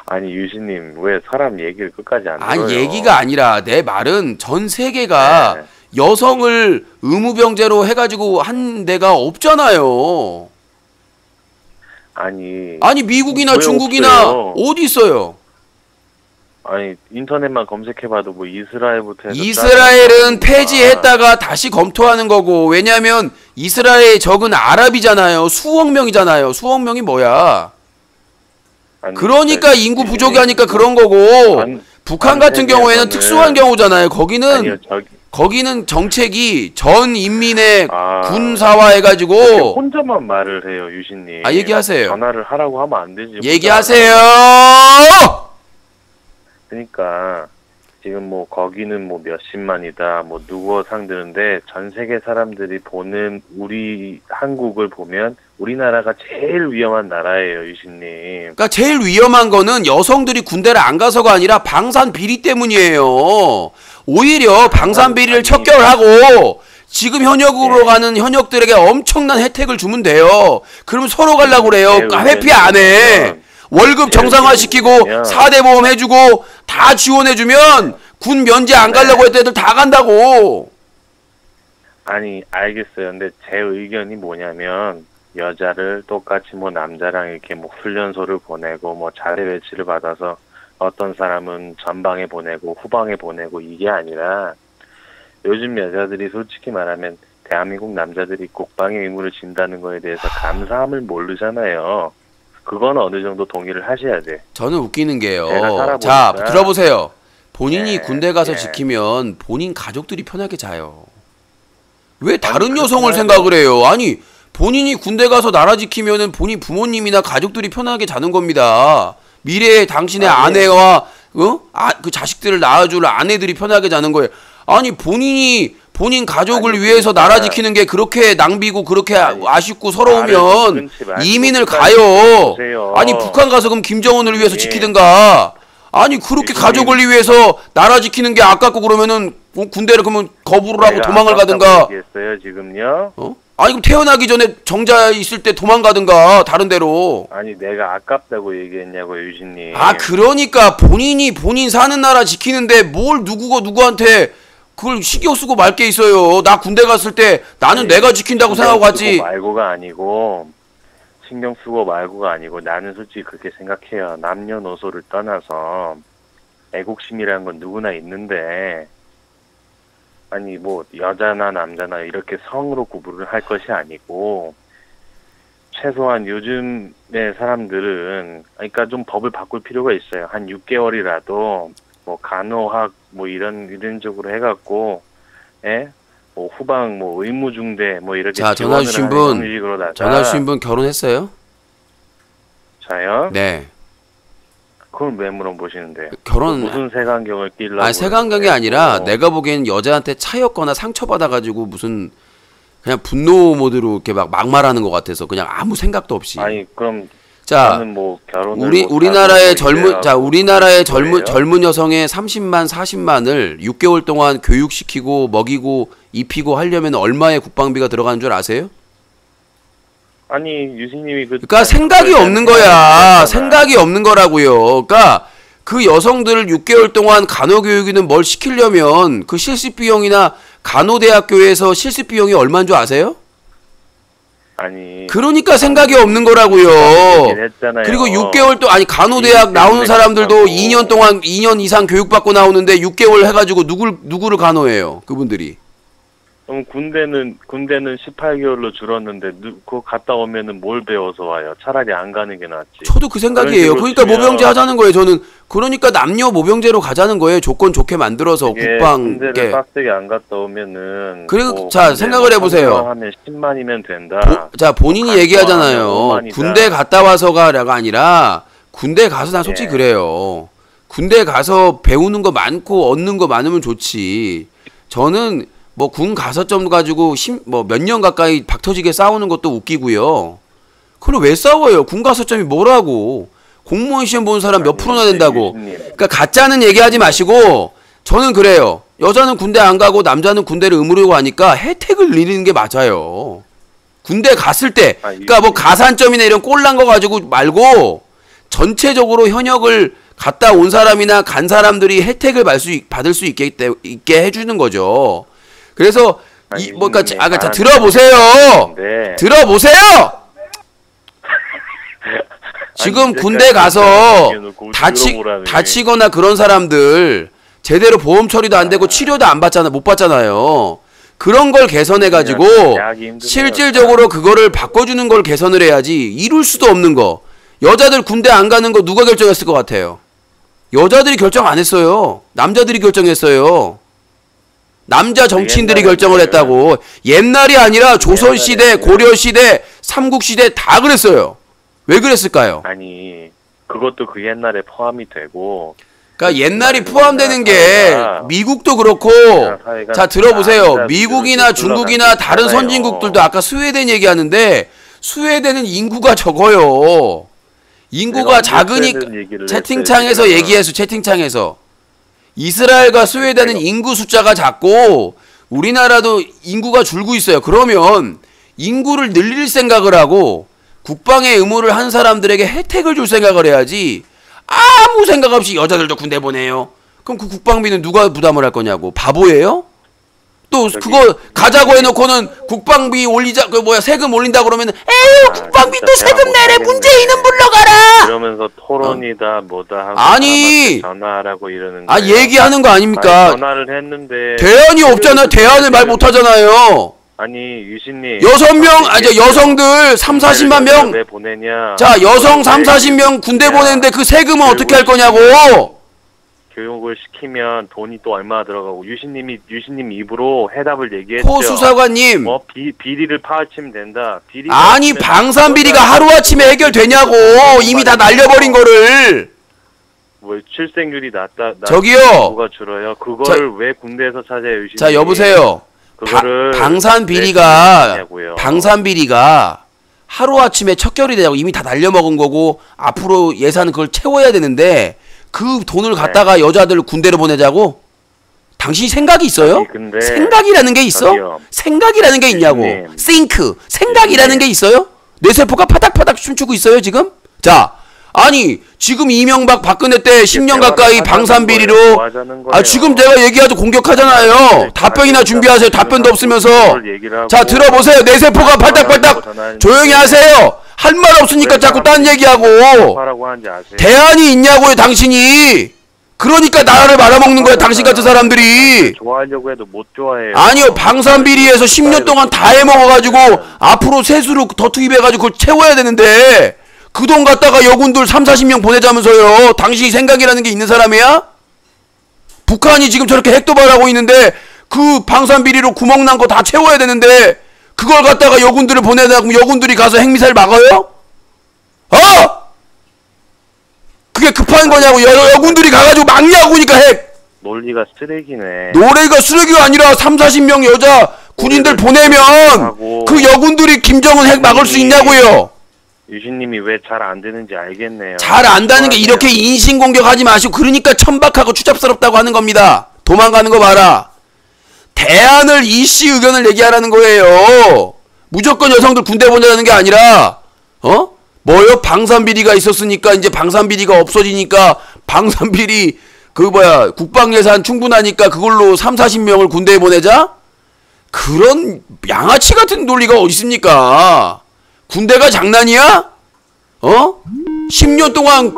아니 유신님 왜 사람 얘기를 끝까지 안 들어요?
아니 얘기가 아니라 내 말은 전 세계가
네.
여성을 의무병제로 해가지고 한 데가 없잖아요. 아니 미국이나 중국이나
없어요?
어디 있어요?
아니 인터넷만 검색해봐도 뭐 이스라엘부터 해서
이스라엘은 폐지했다가 다시 검토하는 거고. 왜냐하면 이스라엘의 적은 아랍이잖아요. 수억 명이잖아요. 수억 명이 뭐야?
아니,
그러니까 인구 부족이 하니까 그런 거고. 북한 같은 경우에는 특수한 경우잖아요. 거기는 정책이 전 인민의 군사화 해가지고.
혼자만 말을 해요, 유신님.
얘기하세요.
전화를 하라고 하면 안 되지.
얘기하세요.
그러니까 지금 뭐 거기는 뭐 몇십만이다, 뭐 누구 상드는데 전 세계 사람들이 보는 우리 한국을 보면 우리나라가 제일 위험한 나라예요, 유신님.
그러니까 제일 위험한 거는 여성들이 군대를 안 가서가 아니라 방산 비리 때문이에요. 오히려 방산 비리를 척결하고 지금 현역으로 가는 현역들에게 엄청난 혜택을 주면 돼요. 그러면 서로 가려고 그래요. 회피 안 해. 월급 정상화시키고 4대 보험 해주고 다 지원해주면 군 면제 안 가려고 했던 애들 다 간다고.
아니 알겠어요. 근데 제 의견이 뭐냐면 여자를 똑같이 뭐 남자랑 이렇게 뭐 훈련소를 보내고 뭐 자대 배치를 받아서 어떤 사람은 전방에 보내고 후방에 보내고 이게 아니라 요즘 여자들이 솔직히 말하면 대한민국 남자들이 국방의 의무를 진다는 거에 대해서 감사함을 모르잖아요. 그건 어느 정도 동의를 하셔야 돼.
저는 웃기는 게요. 자, 들어보세요. 본인이 군대 가서 지키면 본인 가족들이 편하게 자요. 왜 다른 여성을 생각을 해요? 아니, 본인이 군대 가서 나라 지키면은 본인 부모님이나 가족들이 편하게 자는 겁니다. 미래의 당신의 아내와 그 자식들을 낳아줄 아내들이 편하게 자는 거예요. 아니, 본인 가족을 위해서 나라 지키는 게 그렇게 낭비고 그렇게 아쉽고 서러우면 이민을 가요. 아니 북한 가서 그럼 김정은을 위해서 지키든가. 아니 그렇게 가족을 위해서 나라 지키는 게 아깝고 그러면은 군대를 그러면 거부를 하고 도망을 가든가.
지금요?
아니 그럼 태어나기 전에 정자 있을 때 도망가든가 다른 데로.
아니 내가 아깝다고 얘기했냐고 유신님.
그러니까 본인 사는 나라 지키는데 뭘 누구한테 그걸 신경 쓰고 말 게 있어요. 나 군대 갔을 때 나는 내가 지킨다고 생각하고 갔지.
신경 쓰고 말고가 아니고 나는 솔직히 그렇게 생각해요. 남녀노소를 떠나서 애국심이라는 건 누구나 있는데 아니 뭐 여자나 남자나 이렇게 성으로 구분을 할 것이 아니고 최소한 요즘의 사람들은 그러니까 좀 법을 바꿀 필요가 있어요. 한 6개월이라도 뭐 간호학 뭐 이런 쪽으로 해갖고 예? 뭐 후방 뭐 의무중대 뭐 이렇게
자, 전화 주신 분, 전화 주신 분 결혼했어요?
저요?
네.
그걸 왜 물어보시는데요?
결혼
무슨 색안경을 끼려고?
아니 색안경이 아니라 내가 보기엔 여자한테 차였거나 상처받아가지고 무슨 그냥 분노 모드로 이렇게 막 막말하는 것 같아서 그냥 아무 생각도 없이.
아니 그럼
자,
저는 뭐 결혼을
우리나라의 우리나라의
거예요?
젊은 여성의 30만 40만을 6개월 동안 교육시키고 먹이고 입히고 하려면 얼마의 국방비가 들어가는 줄 아세요?
아니 유신님이
그러니까 생각이 없는 거야. 생각이 없는 거라고요. 그러니까 그 여성들을 6개월 동안 간호교육이든 뭘 시키려면 그 실습 비용이나 간호대학교에서 실습 비용이 얼마인 줄 아세요?
아니
그러니까 생각이 없는 거라고요. 그리고 6개월 또 아니 간호대학 나오는 사람들도 2년 동안 2년 이상 교육받고 나오는데 6개월 해가지고 누구를 간호해요? 그분들이.
그럼 군대는 18개월로 줄었는데 그거 갔다 오면은 뭘 배워서 와요? 차라리 안 가는 게 낫지.
저도 그 생각이에요. 그러니까 모병제 하자는 거예요. 저는 그러니까 남녀 모병제로 가자는 거예요. 조건 좋게 만들어서 국방.
군대를 빡세게 안 갔다 오면은.
그리고
뭐
자 생각을 해보세요.
하면 10만이면 된다.
자 본인이 얘기하잖아요.
5만이다.
군대 갔다 와서가가 아니라 군대 가서 난 솔직히 그래요. 군대 가서 배우는 거 많고 얻는 거 많으면 좋지. 저는 뭐 군 가서 점 가지고 뭐 몇 년 가까이 박터지게 싸우는 것도 웃기고요. 그럼 왜 싸워요? 군 가서 점이 뭐라고? 공무원 시험 보는 사람 몇 프로나 된다고. 그러니까 가짜는 얘기하지 마시고 저는 그래요. 여자는 군대 안 가고 남자는 군대를 의무로 가니까 혜택을 누리는 게 맞아요. 군대 갔을 때 그러니까 뭐 가산점이나 이런 꼴난 거 가지고 말고 전체적으로 현역을 갔다 온 사람이나 간 사람들이 혜택을 받을 수 있게 해주는 거죠. 그래서 자 들어보세요.
네.
들어보세요. 지금 군대 가서 다치거나 그런 사람들 제대로 보험 처리도 안 되고 치료도 못 받잖아요. 그런 걸 개선해 가지고 실질적으로 그거를 바꿔주는 걸 개선을 해야지. 이룰 수도 없는 거. 여자들 군대 안 가는 거 누가 결정했을 것 같아요? 여자들이 결정 안 했어요. 남자들이 결정했어요. 남자 정치인들이 결정을 했다고. 옛날이 아니라 조선시대, 고려시대, 삼국시대 다 그랬어요. 왜 그랬을까요?
아니 그것도 그 옛날에 포함이 되고.
그러니까 옛날이 포함되는 게 미국도 그렇고. 자 들어보세요. 미국이나 중국이나 다른 선진국들도 아까 스웨덴 얘기하는데 스웨덴은 인구가 적어요. 인구가 작으니까 채팅창에서 얘기해서 채팅창에서 이스라엘과 스웨덴은 인구 숫자가 작고 우리나라도 인구가 줄고 있어요. 그러면 인구를 늘릴 생각을 하고 국방의 의무를 한 사람들에게 혜택을 줄 생각을 해야지. 아무 생각 없이 여자들도 군대 보내요. 그럼 그 국방비는 누가 부담을 할 거냐고. 바보예요? 또 그거 가자고 해놓고는 국방비 올리자 세금 올린다 그러면 에휴 국방비 또 세금 내래 문재인은 물러가라.
그러면서 토론이다 뭐다 하고
아니
전화하라고 이러는 거예요.
얘기하는 거 아닙니까?
아니, 전화를 했는데
대안이 없잖아요. 대안을 말 못하잖아요.
아니 유신님
여성들 3, 40만 명
왜 보내냐.
자 여성 3, 40명 군대 보내는데 그 세금은 어떻게 할 거냐고.
교육을 시키면 돈이 또 얼마나 들어가고 유신님 입으로 해답을 얘기했죠.
코 수사관님.
뭐 비리를 파헤치면 된다.
아니 방산 비리가 하루아침에 해결되냐고. 이미 다 날려버린 거를.
뭐 출생률이 낮다.
저기요.
누가 줄어요? 그걸 왜 군대에서 찾아요, 유신님?
자 여보세요. 방산 비리가 하루아침에 척결이 되냐고. 이미 다 날려먹은 거고 앞으로 예산은 그걸 채워야 되는데 그 돈을 갖다가 여자들 군대로 보내자고? 당신이 생각이 있어요?
아니, 근데
생각이라는 게 있어?
저기요.
생각이라는 게 있냐고. think 생각이라는 게 있어요? 뇌세포가 파닥파닥 춤추고 있어요 지금? 자 아니 지금 이명박 박근혜 때 10년 가까이 방산 비리로 지금 내가 얘기하죠. 공격하잖아요. 답변이나 준비하세요. 답변도 없으면서. 자 들어보세요. 뇌세포가 팔딱팔딱. 조용히 하세요. 할 말 없으니까 자꾸 딴 얘기하고. 대안이 있냐고요 당신이. 그러니까 나라를 말아먹는 거예요 당신 같은 사람들이.
좋아하려고 해도 못 좋아해요.
아니요 방산비리에서 10년 동안 다 해먹어가지고 앞으로 세수로 더 투입해가지고 그걸 채워야 되는데 그 돈 갖다가 여군들 3, 40명 보내자면서요. 당신이 생각이라는 게 있는 사람이야? 북한이 지금 저렇게 핵도발하고 있는데 그 방산 비리로 구멍 난 거 다 채워야 되는데 그걸 갖다가 여군들을 보내다 그럼 여군들이 가서 핵미사일 막아요? 그게 급한 거냐고. 여군들이 가가지고 막냐고. 그러니까 핵
논리가 쓰레기네.
노래가 쓰레기가 아니라 30-40명 여자 군인들 보내면 그 여군들이 김정은 핵 막을 수 있냐고요.
유신님이 왜 잘 안 되는지 알겠네요.
잘 안다는 게 이렇게 인신공격하지 마시고 그러니까 천박하고 추잡스럽다고 하는 겁니다. 도망가는 거 봐라. 대안을 이씨 의견을 얘기하라는 거예요. 무조건 여성들 군대 보내라는 게 아니라 뭐요? 방산비리가 있었으니까 이제 방산비리가 없어지니까 방산비리 국방 예산 충분하니까 그걸로 30-40명을 군대에 보내자? 그런 양아치 같은 논리가 어디 있습니까? 군대가 장난이야? 10년 동안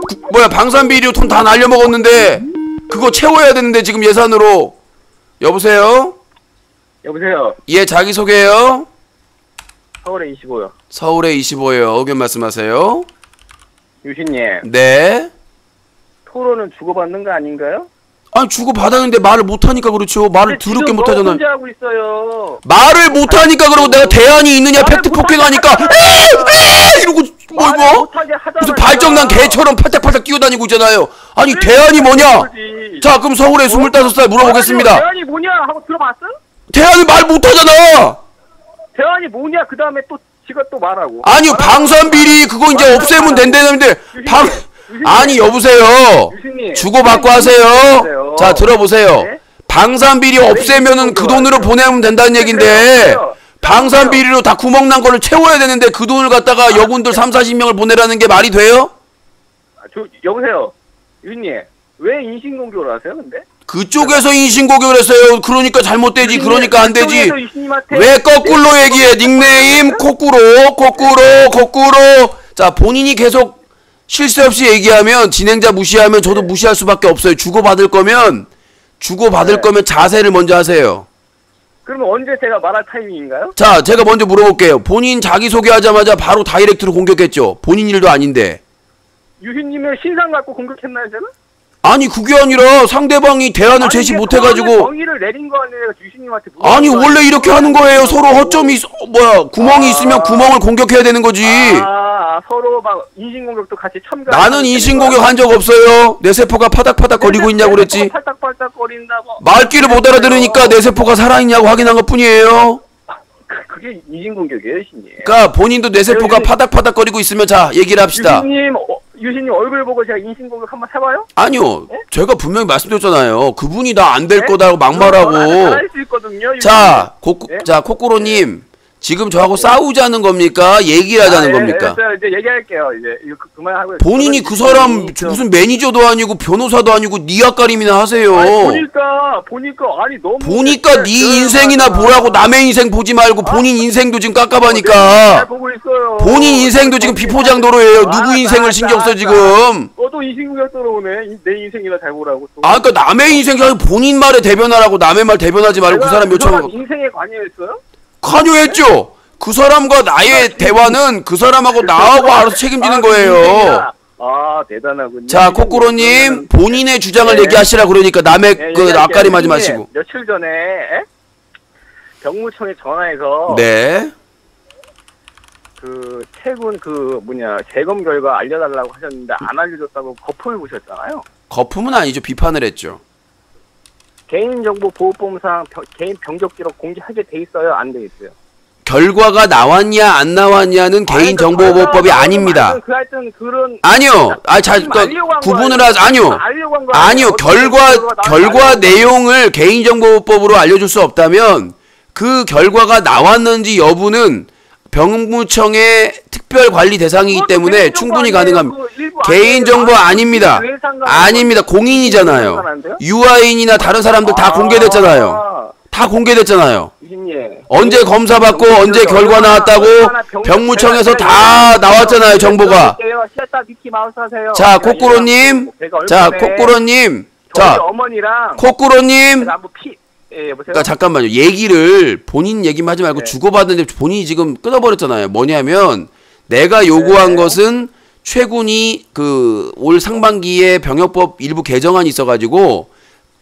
방산비리로 돈 다 날려먹었는데 그거 채워야 되는데 지금 예산으로. 여보세요?
여보세요.
예, 자기소개요.
서울에 25요.
서울에 25예요. 의견 말씀하세요.
유신님,
네.
토론은 주고받는 거 아닌가요?
아니 주고받았는데 말을 못하니까 그렇죠. 말을 더럽게 못하잖아요.
혼자 하고 있어요.
말을 못하니까 그러고 내가 대안이 있느냐 팩트 폭행하니까 이러고 무슨 발정난 개처럼 팔딱팔딱 뛰어다니고 있잖아요. 아니 대안이 뭐냐? 자 그럼 서울에 25살 물어보겠습니다.
대안이 뭐냐 하고 들어봤어요?
대안이 말 못하잖아.
대안이 뭐냐 그 다음에 또 지가 또 말하고.
아니요 방산비리 그거 이제 없애면 된다는데 아니 여보세요.
유신님,
주고받고 하세요. 자 들어보세요.
네?
방산비리 없애면은 그 돈으로 보내면 된다는 얘긴데 방산비리로 다 구멍난 거를 채워야 되는데 그 돈을 갖다가 여군들 30-40명을 보내라는 게 말이 돼요?
여보세요. 유신님, 왜 인신공격을 하세요 근데?
그쪽에서 인신공격을 했어요. 그러니까 잘못되지. 그러니까 안 되지. 왜 거꾸로 얘기해? 닉네임 코꾸로. 자 본인이 계속 쉴 새 없이 얘기하면 진행자 무시하면 저도 무시할 수밖에 없어요. 주고받을 거면 자세를 먼저 하세요.
그러면 언제 제가 말할 타이밍인가요?
자 제가 먼저 물어볼게요. 본인 자기소개하자마자 바로 다이렉트로 공격했죠. 본인 일도 아닌데.
유신님을 신상 갖고 공격했나요 제가?
아니 그게 아니라 상대방이 대안을 제시 못해가지고
정의를 내린 거 아니에요 유신님한테.
아니 원래 이렇게 하는 거예요. 서로 허점이 구멍이 있으면 구멍을 공격해야 되는 거지.
서로 막 인신공격도 같이 참가.
나는 인신공격 한 적 없어요. 내 세포가 파닥파닥 거리고 있냐고 그랬지.
팔딱팔딱 거린다고.
말귀를 못 알아들으니까 내 세포가 살아있냐고 확인한 것 뿐이에요.
그게 인신공격이에요 유신님.
그러니까 본인도 내 세포가 파닥파닥 거리고 있으면 자 얘기를 합시다.
유신님 얼굴 보고 제가 인신공격 한번 해봐요?
아니요.
네?
제가 분명히 말씀드렸잖아요. 그분이 나 안 될
네?
거다라고 막말하고.
잘할 수 있거든요.
자,
네?
자 코꾸로님 지금 저하고 싸우자는 겁니까? 얘기를 하자는 겁니까?
이제 얘기할게요. 이제 이거 그만하고요.
본인이 그 사람 무슨 매니저도 아니고 변호사도 아니고 니 앞가림이나 하세요. 보니까 네 인생이나 보라고. 남의 인생 보지 말고 본인 인생도 지금 깝깝하니까.
잘 보고 있어요.
본인 인생도 지금 비포장도로예요. 누구 인생을 신경 써 지금.
너도 인신공격 들어오네. 내 인생이나 잘 보라고 또.
그러니까 남의 인생 본인 말에 대변하라고. 남의 말 대변하지 말고 그 사람 요청하고.
인생에 관여했어요?
관여했죠. 그 사람과 나의 대화는 그 사람하고 나하고 알아서 책임지는 거예요.
대단하군요.
자, 코꾸로님 본인의 주장을 얘기하시라 그러니까 남의 앞가림하지 마시고.
며칠 전에 병무청에 전화해서 그 최근 재검 결과 알려달라고 하셨는데 안 알려줬다고 거품을 부셨잖아요.
거품은 아니죠. 비판을 했죠.
개인정보보호법상 개인 병적 기록 공개하게 돼 있어요? 안 돼 있어요?
결과가 나왔냐 안 나왔냐는 개인정보보호법이 아닙니다. 아니요. 구분을 아니요. 결과 내용을 개인정보보호법으로 알려줄 수 없다면 그 결과가 나왔는지 여부는 병무청의 특별관리 대상이기 때문에 충분히 가능합니다. 개인정보 아닙니다. 아닙니다. 공인이잖아요. 유아인이나 다른 사람들 다 공개됐잖아요. 다 공개됐잖아요. 언제 검사받고 언제 결과 나왔다고 병무청에서 다 나왔잖아요. 정보가. 자, 코꾸로님. 자, 코꾸로님. 자, 코꾸로님. 그러니까 잠깐만요. 얘기를 본인 얘기만 하지 말고 주고받는데 본인이 지금 끊어버렸잖아요. 뭐냐면 내가 요구한 것은 최군이 올 상반기에 병역법 일부 개정안이 있어가지고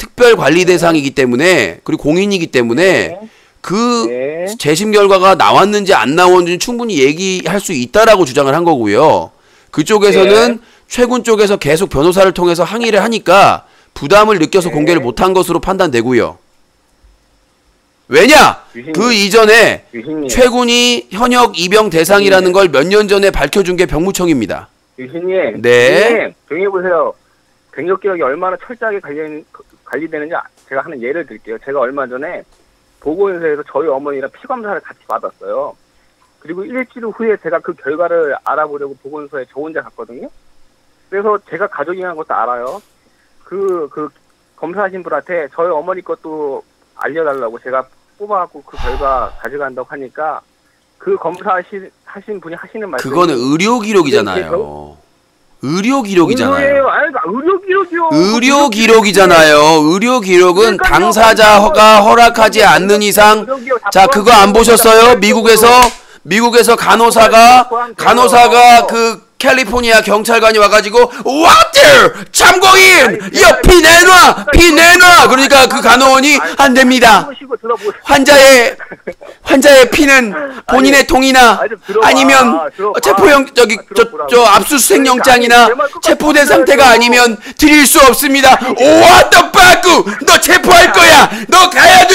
특별 관리 대상이기 때문에 그리고 공인이기 때문에 그
네.
재심 결과가 나왔는지 안 나왔는지 충분히 얘기할 수 있다라고 주장을 한 거고요. 그쪽에서는 최군 쪽에서 계속 변호사를 통해서 항의를 하니까 부담을 느껴서 공개를 못한 것으로 판단되고요. 왜냐?
유신님.
그 이전에
유신님.
최군이 현역 입영 대상이라는 걸 몇 년 전에 밝혀준 게 병무청입니다.
유신님.
네.
유신님, 조용히 해보세요. 병역 기록이 얼마나 철저하게 관리되는지 제가 하는 예를 들게요. 제가 얼마 전에 보건소에서 저희 어머니랑 피검사를 같이 받았어요. 그리고 일주일 후에 제가 그 결과를 알아보려고 보건소에 저 혼자 갔거든요. 그래서 제가 가족이라는 것도 알아요. 그 검사하신 분한테 저희 어머니 것도 알려달라고 제가 뽑아갖고 그 결과 가져간다고 하니까 그 검사하신 분이 하시는 말씀이
그거는 의료 기록이잖아요. 의료 기록이잖아요.
의료 기록이요.
의료 기록이잖아요. 의료 기록은 당사자가 허락하지 않는 이상 자 그거 안 보셨어요? 미국에서 간호사가 그 캘리포니아 경찰관이 와가지고 Water! 참고인! 피 내놔! 그러니까 그 간호원이 안 됩니다. 환자의 피는 본인의 동의나 아니면 체포영 저 압수수색 영장이나 체포된 상태가 아니면 드릴 수 없습니다. What the fuck! 너 체포할 거야! 너 가야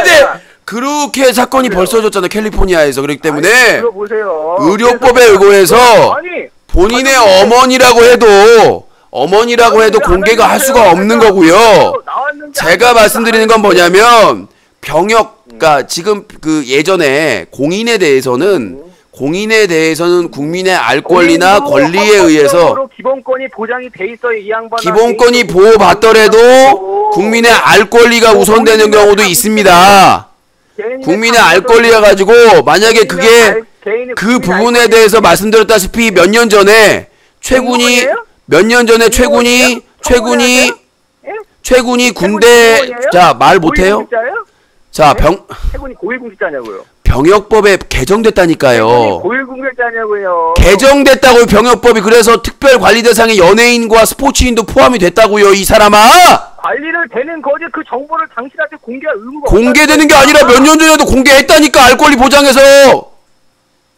돼! 그렇게 사건이 벌써졌잖아요. 캘리포니아에서. 그렇기 때문에 의료법에 의거해서 본인의 어머니라고 해도 공개가 할 수가 없는 거고요. 제가 말씀드리는 건 뭐냐면 병역가 지금 그 예전에 공인에 대해서는 국민의 알 권리나 권리에 의해서
기본권이 보장이 돼 있어요. 이 양반
기본권이 보호받더라도 국민의 알 권리가 우선되는 경우도 있습니다. 국민의 알 권리가 가지고 만약에 그게 그 부분에 대해서 말씀드렸다시피 몇 년 전에 최군이 군대 자 말 못해요? 자
최군이 고위공직자냐고요?
병역법에 개정됐다니까요.
고위공직자냐고요?
개정됐다고요 병역법이. 그래서 특별관리 대상에 연예인과 스포츠인도 포함이 됐다고요 이 사람아.
관리를 되는 거지 그 정보를 당신한테 공개할 의무가
공개되는 게 아니라 몇 년 전에도 공개했다니까 알 권리 보장해서.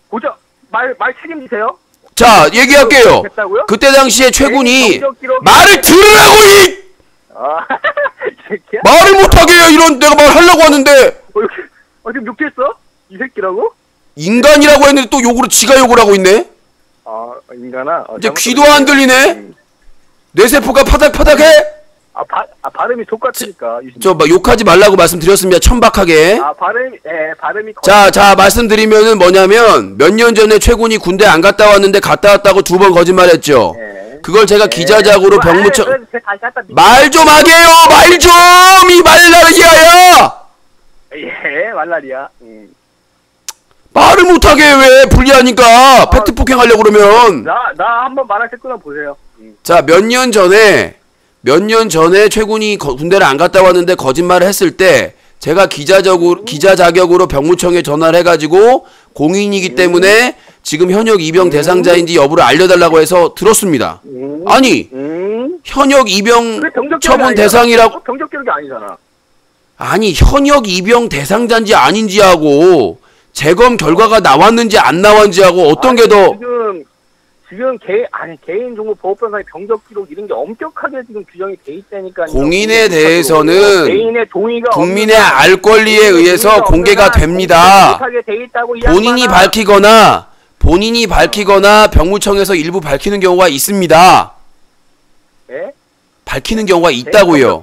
보자 말 책임지세요.
자 얘기할게요. 그때 당시에 최군이 말을 들으라고 말을 못하게 해요. 이런 내가 말하려고 하는데
지금 욕했어? 이 새끼라고?
인간이라고 했는데 또 욕으로 지가 욕을 하고 있네.
인간아
이제 귀도 안 들리네. 뇌세포가 파닥파닥해.
발음이 똑같으니까.
저 욕하지 말라고 말씀드렸습니다. 천박하게.
발음이.
자 말씀드리면은 뭐냐면 몇 년 전에 최군이 군대 안 갔다 왔는데 갔다 왔다고 2번 거짓말했죠. 그걸 제가 기자작으로 병무청 말 좀 하게요. 말 좀 이 말라리아야.
말라리아.
말을 못하게 왜 불리하니까 팩트 폭행하려고 그러면.
나 한번 말할 때 끊어 보세요.
자 몇 년 전에 최군이 군대를 안 갔다 왔는데 거짓말을 했을 때 제가 기자 자격으로 병무청에 전화를 해가지고 공인이기 때문에 지금 현역 입영 대상자인지 여부를 알려달라고 해서 들었습니다. 아니 현역 입영 처분 대상이라고.
병적 기록이 아니잖아.
아니 현역 입영 대상자인지 아닌지 하고 재검 결과가 나왔는지 안 나왔는지 하고 어떤 게 더
지금 개인정보보호법상의 병적 기록 이런 게 엄격하게 지금 규정이 돼 있다니까요.
공인에 대해서는
개인의 동의가
국민의 알 권리에 의해서 공개가 됩니다. 본인이 밝히거나 병무청에서 일부 밝히는 경우가 있습니다.
네?
밝히는 경우가 있다고요.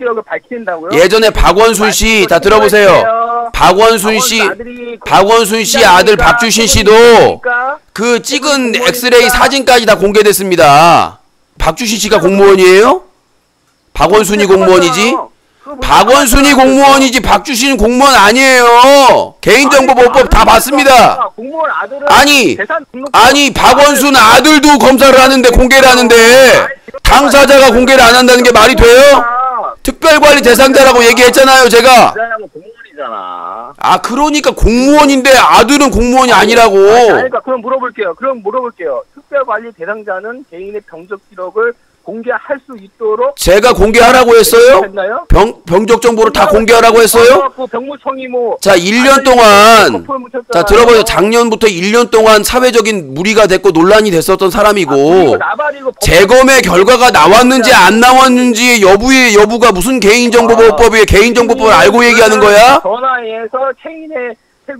예전에 박원순 씨 다 들어보세요. 박원순 씨 아들 박주신 씨도 그 찍은 엑스레이 사진까지 다 공개됐습니다. 박주신 씨가 공무원이에요? 박원순이 공무원이지? 박원순이 공무원이지 박주신은 공무원 아니에요. 개인정보보호법 다 봤습니다. 아니 박원순 아들도 검사를 하는데 공개를 하는데 당사자가 공개를 안 한다는 게 말이 돼요? 특별관리 대상자라고 얘기했잖아요 제가. 그러니까 공무원인데 아들은 공무원이 아니라고.
그러니까 그럼 물어볼게요. 특별관리 대상자는 개인의 병적 기록을 공개할 수 있도록
제가 공개하라고 했어요?
했나요?
병적 정보를 다 공개하라고 했어요?
병무청이 뭐
자, 1년 동안 자, 들어보세요. 작년부터 1년 동안 사회적인 물의가 됐고 논란이 됐었던 사람이고 재검의 결과가 나왔는지 안 나왔는지 여부가 무슨 개인정보보호법이에요? 개인정보법을 알고 얘기하는 거야?
전화해서 체인의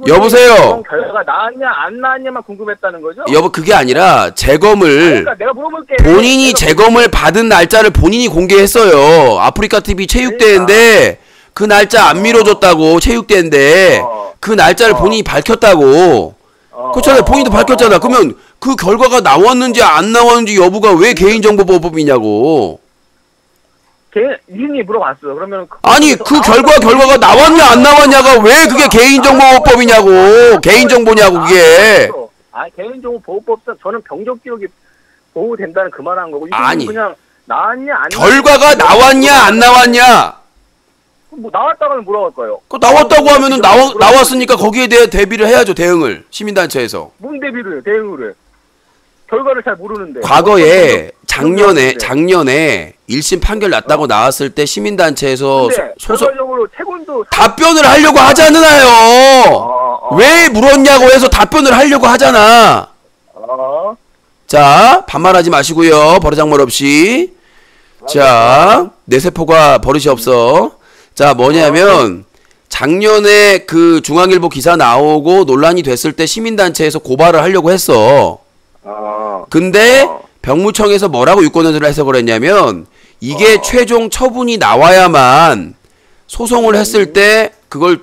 여보세요.
결과가 나왔냐 안 나왔냐만 궁금했다는 거죠?
여보, 그게 아니라 재검을
그러니까 내가 물어볼게.
본인이 재검을 받은 날짜를 본인이 공개했어요. 아프리카 TV 체육대회인데 그 날짜 안 미뤄줬다고. 체육대회인데 그 날짜를 본인이 밝혔다고. 그렇잖아요. 본인도 밝혔잖아. 그러면 그 결과가 나왔는지 안 나왔는지 여부가 왜 개인정보보호법이냐고.
유진이 물어봤어. 그러면
아니, 그 결과가 나왔냐 안 나왔냐가 왜 그게 개인정보보호법이냐고. 개인정보냐고 그게.
개인정보보호법상 저는 병적 기록이 보호된다는 그 말한 거고.
아니,
그냥 나왔냐 안
결과가 나왔냐 안 나왔냐.
뭐 나왔다가는 뭐라고 할까요?
그 나왔다고 하면은 나왔으니까 거기에 대해 대비를 해야죠. 대응을 시민단체에서.
뭔 대비를 대응을 해? 결과를 잘 모르는데.
과거에 작년에 1심 판결 났다고 나왔을 때 시민단체에서
결과적으로 채권도
답변을 하려고 하잖아요. 왜 물었냐고 해서 답변을 하려고 하잖아. 자, 반말하지 마시고요. 버르장말 없이. 자, 내 세포가 버릇이 없어. 자, 뭐냐면 작년에 그 중앙일보 기사 나오고 논란이 됐을 때 시민단체에서 고발을 하려고 했어. 근데 병무청에서 뭐라고 유권연설을 해석을 했냐면 이게 최종 처분이 나와야만 소송을 했을 때 그걸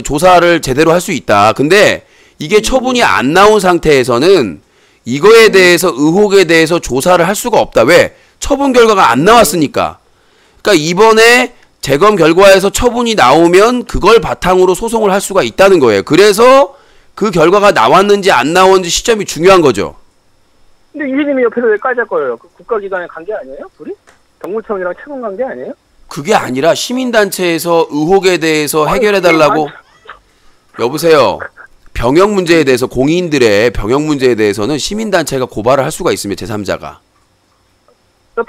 조사를 제대로 할 수 있다. 근데 이게 처분이 안 나온 상태에서는 이거에 대해서 의혹에 대해서 조사를 할 수가 없다. 왜? 처분 결과가 안 나왔으니까. 그러니까 이번에 재검 결과에서 처분이 나오면 그걸 바탕으로 소송을 할 수가 있다는 거예요. 그래서 그 결과가 나왔는지 안 나왔는지 시점이 중요한 거죠.
근데 유진님이 옆에서 왜 까질 거예요? 그 국가기관의 관계 아니에요? 둘이? 병무청이랑 채권 관계 아니에요?
그게 아니라 시민단체에서 의혹에 대해서 해결해달라고. 여보세요. 병역 문제에 대해서 공인들의 병역 문제에 대해서는 시민단체가 고발을 할 수가 있으면 제3자가.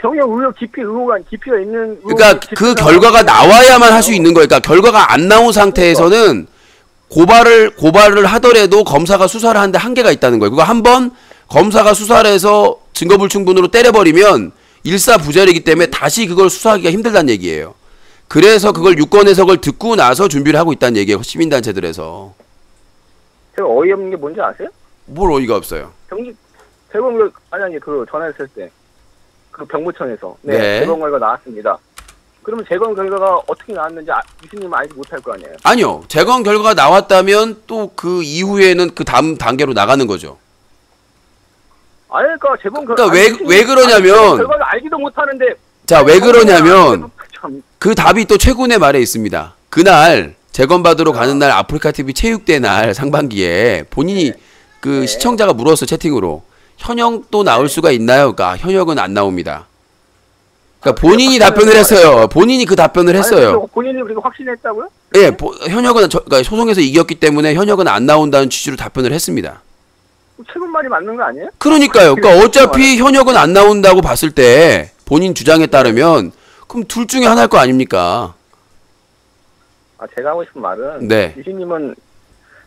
병역 의혹 기피가 있는.
그러니까 그 결과가 나와야만 할 수 있는 거예요. 그러니까 결과가 안 나온 상태에서는 고발을 하더라도 검사가 수사를 하는데 한계가 있다는 거예요. 그거 한번 검사가 수사를 해서 증거불충분으로 때려버리면 일사부절이기 때문에 다시 그걸 수사하기가 힘들다는 얘기예요. 그래서 그걸 유권 해석을 듣고 나서 준비를 하고 있다는 얘기예요. 시민단체들에서.
제가 어이없는 게 뭔지 아세요?
뭘 어이가 없어요?
재검 아니 그 전화했을 때 그 병무청에서
네.
재검 결과 나왔습니다. 그러면 재검 결과가 어떻게 나왔는지 유신님은 알지 못할 거 아니에요?
아니요. 재검 결과가 나왔다면 또 그 이후에는 그 다음 단계로 나가는 거죠.
아니 그러니까 재검 결과
그러니까 왜 그러냐면
결과를 알지도 못하는데.
자, 왜 그러냐면 그 답이 또 최군의 말에 있습니다. 그날 재검 받으러 가는 날 아프리카 TV 체육대 날 상반기에 본인이 그 시청자가 물었어 채팅으로. 현역도 나올 수가 있나요? 그러니까 현역은 안 나옵니다. 그러니까 본인이 답변을 했어요. 본인이 그 답변을 했어요.
아니, 본인이 그렇게 확신했다고요?
예, 현역은 그러니까 소송에서 이겼기 때문에 현역은 안 나온다는 취지로 답변을 했습니다.
최근 말이 맞는 거 아니에요?
그러니까요. 그러니까 어차피 현역은 안 나온다고 봤을 때 본인 주장에 따르면 그럼 둘 중에 하나일 거 아닙니까?
제가 하고 싶은 말은
네.
유신님은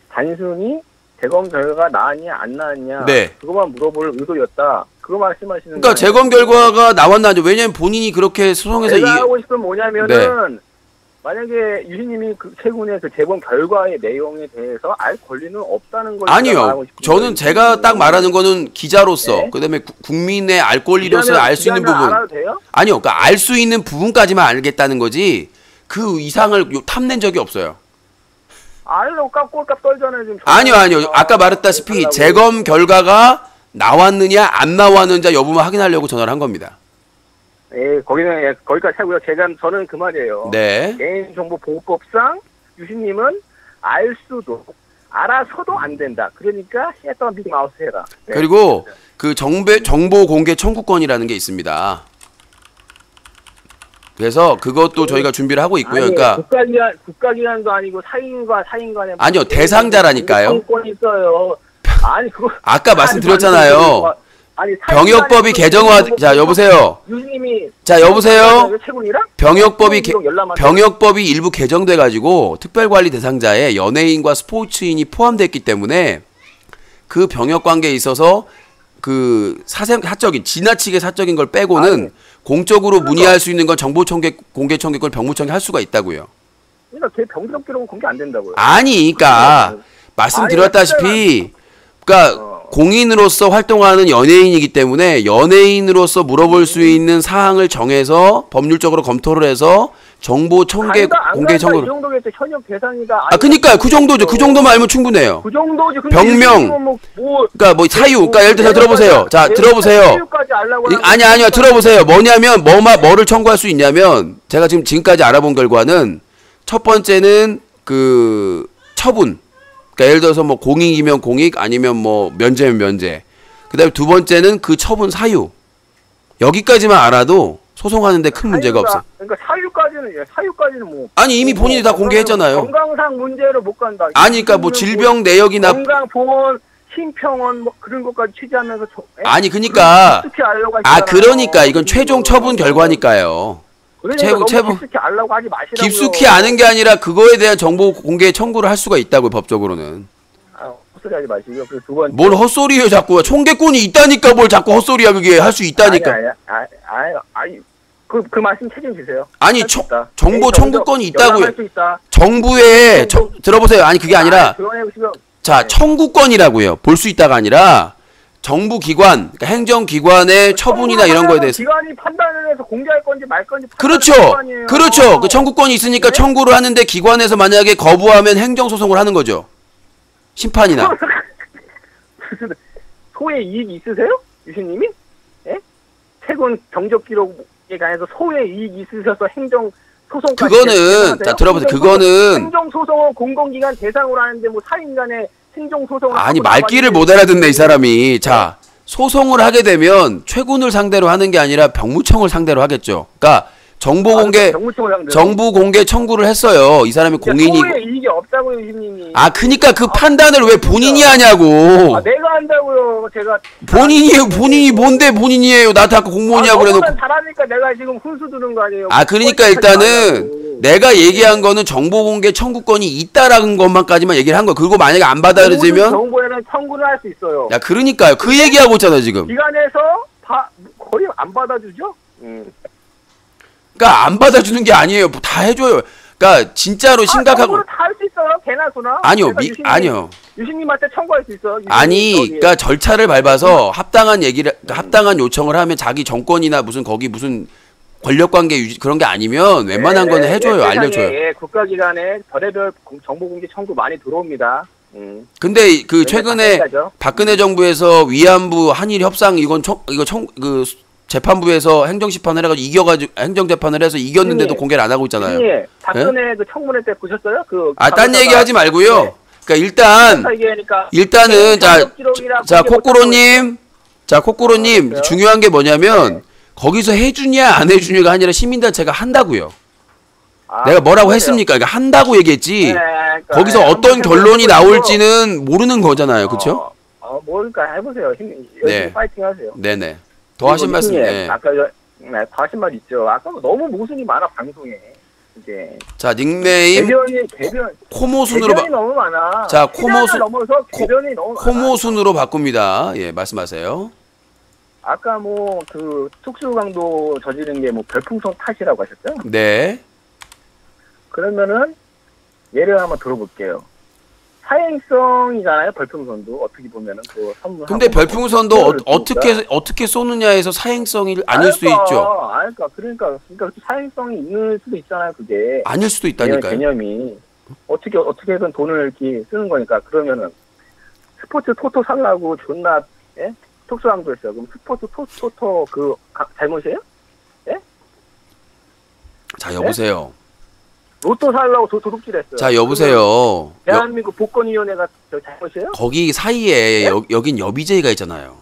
단순히 재검 결과가 나왔냐 안 나왔냐
네.
그것만 물어볼 의도였다. 그거 말씀하시는
그러니까 재검 결과가 나왔나 안 왜냐면 본인이 그렇게 소송에서
제가 하고 싶은 뭐냐면은 만약에 유신님이 최근에 그 재검 결과의 내용에 대해서 알 권리는 없다는 걸
아니요. 저는 제가 딱 말하는 거는 기자로서 그다음에 국민의 알 권리로서 알 수 있는 부분.
알아도 돼요?
아니요. 그러니까 알 수 있는 부분까지만 알겠다는 거지. 그 이상을 탐낸 적이 없어요.
알로 꼴값 떨잖아요 지금.
아니요. 아까 말했다시피 재검 결과가 나왔느냐 안 나왔느냐 여부만 확인하려고 전화를 한 겁니다.
거기까지 하고요. 저는 그 말이에요.
네.
개인정보보호법상 유신님은 알아서도 안 된다. 그러니까 했던 빅 마우스 해라. 네.
그리고 그 정보 공개 청구권이라는 게 있습니다. 그래서 그것도 저희가 준비를 하고 있고요.
아니,
그러니까
국가기관도 아니고 사인과 사인간에
아니요. 대상자라니까요.
청구권이 있어요. 아니 그거
아까 말씀드렸잖아요.
아니
병역법이 개정화. 자 여보세요.
유님이
자 여보세요.
최군이랑
병역법이 일부 개정돼 가지고 특별관리 대상자에 연예인과 스포츠인이 포함됐기 때문에 그 병역 관계에 있어서 그 사적인 지나치게 사적인 걸 빼고는
아니,
공적으로 문의할 수 있는 건 정보 공개 청구권 병무청이 할 수가 있다고요.
그러니까 걔 병적 기록은 공개 안 된다고요.
아니, 그러니까 말씀드렸다시피, 그러니까 공인으로서 활동하는 연예인이기 때문에 연예인으로서 물어볼 수 있는 사항을 정해서 법률적으로 검토를 해서 정보 공개 청구를.
이 정도겠죠. 현역 대상이가.
그러니까 그 정도죠. 그 정도만 알면 충분해요.
그 정도지.
병명. 그러니까 뭐 사유. 그러니까 예를 들어서 들어보세요. 자, 들어보세요. 아니요. 들어보세요. 뭐냐면 뭐를 청구할 수 있냐면 제가 지금까지 알아본 결과는 첫 번째는 그 처분. 그러니까 예를 들어서 뭐 공익이면 공익 아니면 뭐 면제면 면제. 그다음에 두 번째는 그 처분 사유. 여기까지만 알아도 소송하는데 큰 문제가 없어.
그러니까 사유까지는 뭐.
아니 이미 본인이 다 공개했잖아요.
건강상 문제로 못 간다.
아니 그러니까 뭐 질병 내역이나
건강보험 심평원 뭐 그런 것까지 취재하면서.
아니 그러니까 그러니까 이건 최종 처분 결과니까요.
깊숙이 알라고 하지 마시라고요.
깊숙이 아는 게 아니라 그거에 대한 정보 공개 청구를 할 수가 있다고요 법적으로는.
헛소리 하지 마시고요. 그리고 두 번째.
뭘 헛소리예요 자꾸. 총개권이 있다니까 뭘 자꾸 헛소리야 그게. 할 수 있다니까.
아니. 그 말씀 책임지세요.
아니 정보 청구권이 있다고요. 정부에 들어보세요. 아니 그게 아니라 자 청구권이라고요. 볼 수 있다가 아니라 정부 기관, 그러니까 행정기관의 처분이나 이런 거에 대해서
기관이 판단을 해서 공개할 건지 말 건지.
그렇죠. 그 청구권이 있으니까 네? 청구를 하는데 기관에서 만약에 거부하면 행정소송을 하는 거죠. 심판이나.
무슨 소의 이익이 있으세요? 유신님이? 예? 최근 경적 기록에 관해서 소의 이익이 있으셔서 행정 소송까지.
그거는 자 들어보세요. 그거는
행정 소송은 공공기관 대상으로 하는데 뭐 사인간의 행정 소송을
아니 말귀를 못 알아듣네 이 사람이. 자 소송을 하게 되면 최군을 상대로 하는 게 아니라 병무청을 상대로 하겠죠. 그러니까 정보 공개 청구를 했어요. 이 사람이 공인이.
소의 이익이 없다고요, 유신님이.
그러니까 그 판단을 왜 본인이 하냐고.
내가 한다고요. 제가
본인이 뭔데 본인이에요. 나한테 아까 공무원이라고 그래놓고.
잘하니까 내가 지금 훈수 두는 거 아니에요.
그러니까 일단은 내가 얘기한 거는 정보 공개 청구권이 있다라는 것만까지만 얘기를 한 거야. 그리고 만약에 안 받아들이면
정보에는 청구를 할 수 있어요.
그러니까요. 그 얘기하고 있잖아 지금.
기관에서 거의 안 받아주죠.
그러니까 안 받아주는 게 아니에요. 다 해줘요. 그러니까 진짜로 심각하고.
다 할 수 있어요. 개나 소나.
아니요.
유신님한테 청구할 수 있어요.
그러니까 절차를 밟아서 합당한 요청을 하면 자기 정권이나 무슨 거기 무슨 권력관계 유지 그런 게 아니면 웬만한 거는 해줘요. 알려줘요.
국가기관에 별의별 정보공개 청구 많이 들어옵니다.
근데 그 최근에 박근혜 정부에서 위안부 한일 협상 재판부에서 행정심판을 해가지고 이겨가지고 행정재판을 해서 이겼는데도 공개를 안 하고 있잖아요.
박근혜 그 청문회 때 보셨어요?
딴 얘기하지 말고요. 네. 그러니까 일단은 자 코꾸로님 중요한 게 뭐냐면 거기서 해주냐 안 해주냐가 아니라 시민단체가 한다고요. 내가 뭐라고 했습니까? 그러니까 한다고 얘기했지. 거기서 어떤 결론이 나올지는 모르는 거잖아요, 그렇죠?
모르니까 해보세요. 열심히 파이팅하세요.
네네. 더 하신 말씀. 네.
아까 더 하신 말 있죠. 아까 너무 모순이 많아 방송에. 이제.
자 닉네임 코모순으로
너무 많아.
자
코모순으로
바꿉니다. 예, 말씀하세요.
아까 뭐 그 특수강도 저지른 게 뭐 별풍선 탓이라고 하셨죠?
네.
그러면은 예를 한번 들어볼게요. 사행성이잖아요. 별풍선도 어떻게 보면은 그 선물.
근데 별풍선도 어떻게 쏘느냐에서 사행성이 아닐 수 있죠.
그러니까 사행성이 있는 수도 있잖아요. 그게
아닐 수도 있다니까요.
개념이 어떻게든 돈을 이렇게 쓰는 거니까. 그러면은 스포츠 토토 살라고 존나 특수강도 했어요. 그럼 스포츠 토토 그 잘못이에요? 예?
자 여보세요.
로또 살라고 도둑질 했어요.
자 여보세요.
대한민국 복권위원회가 잘못이에요?
거기 사이에 여긴 여비제이가 있잖아요.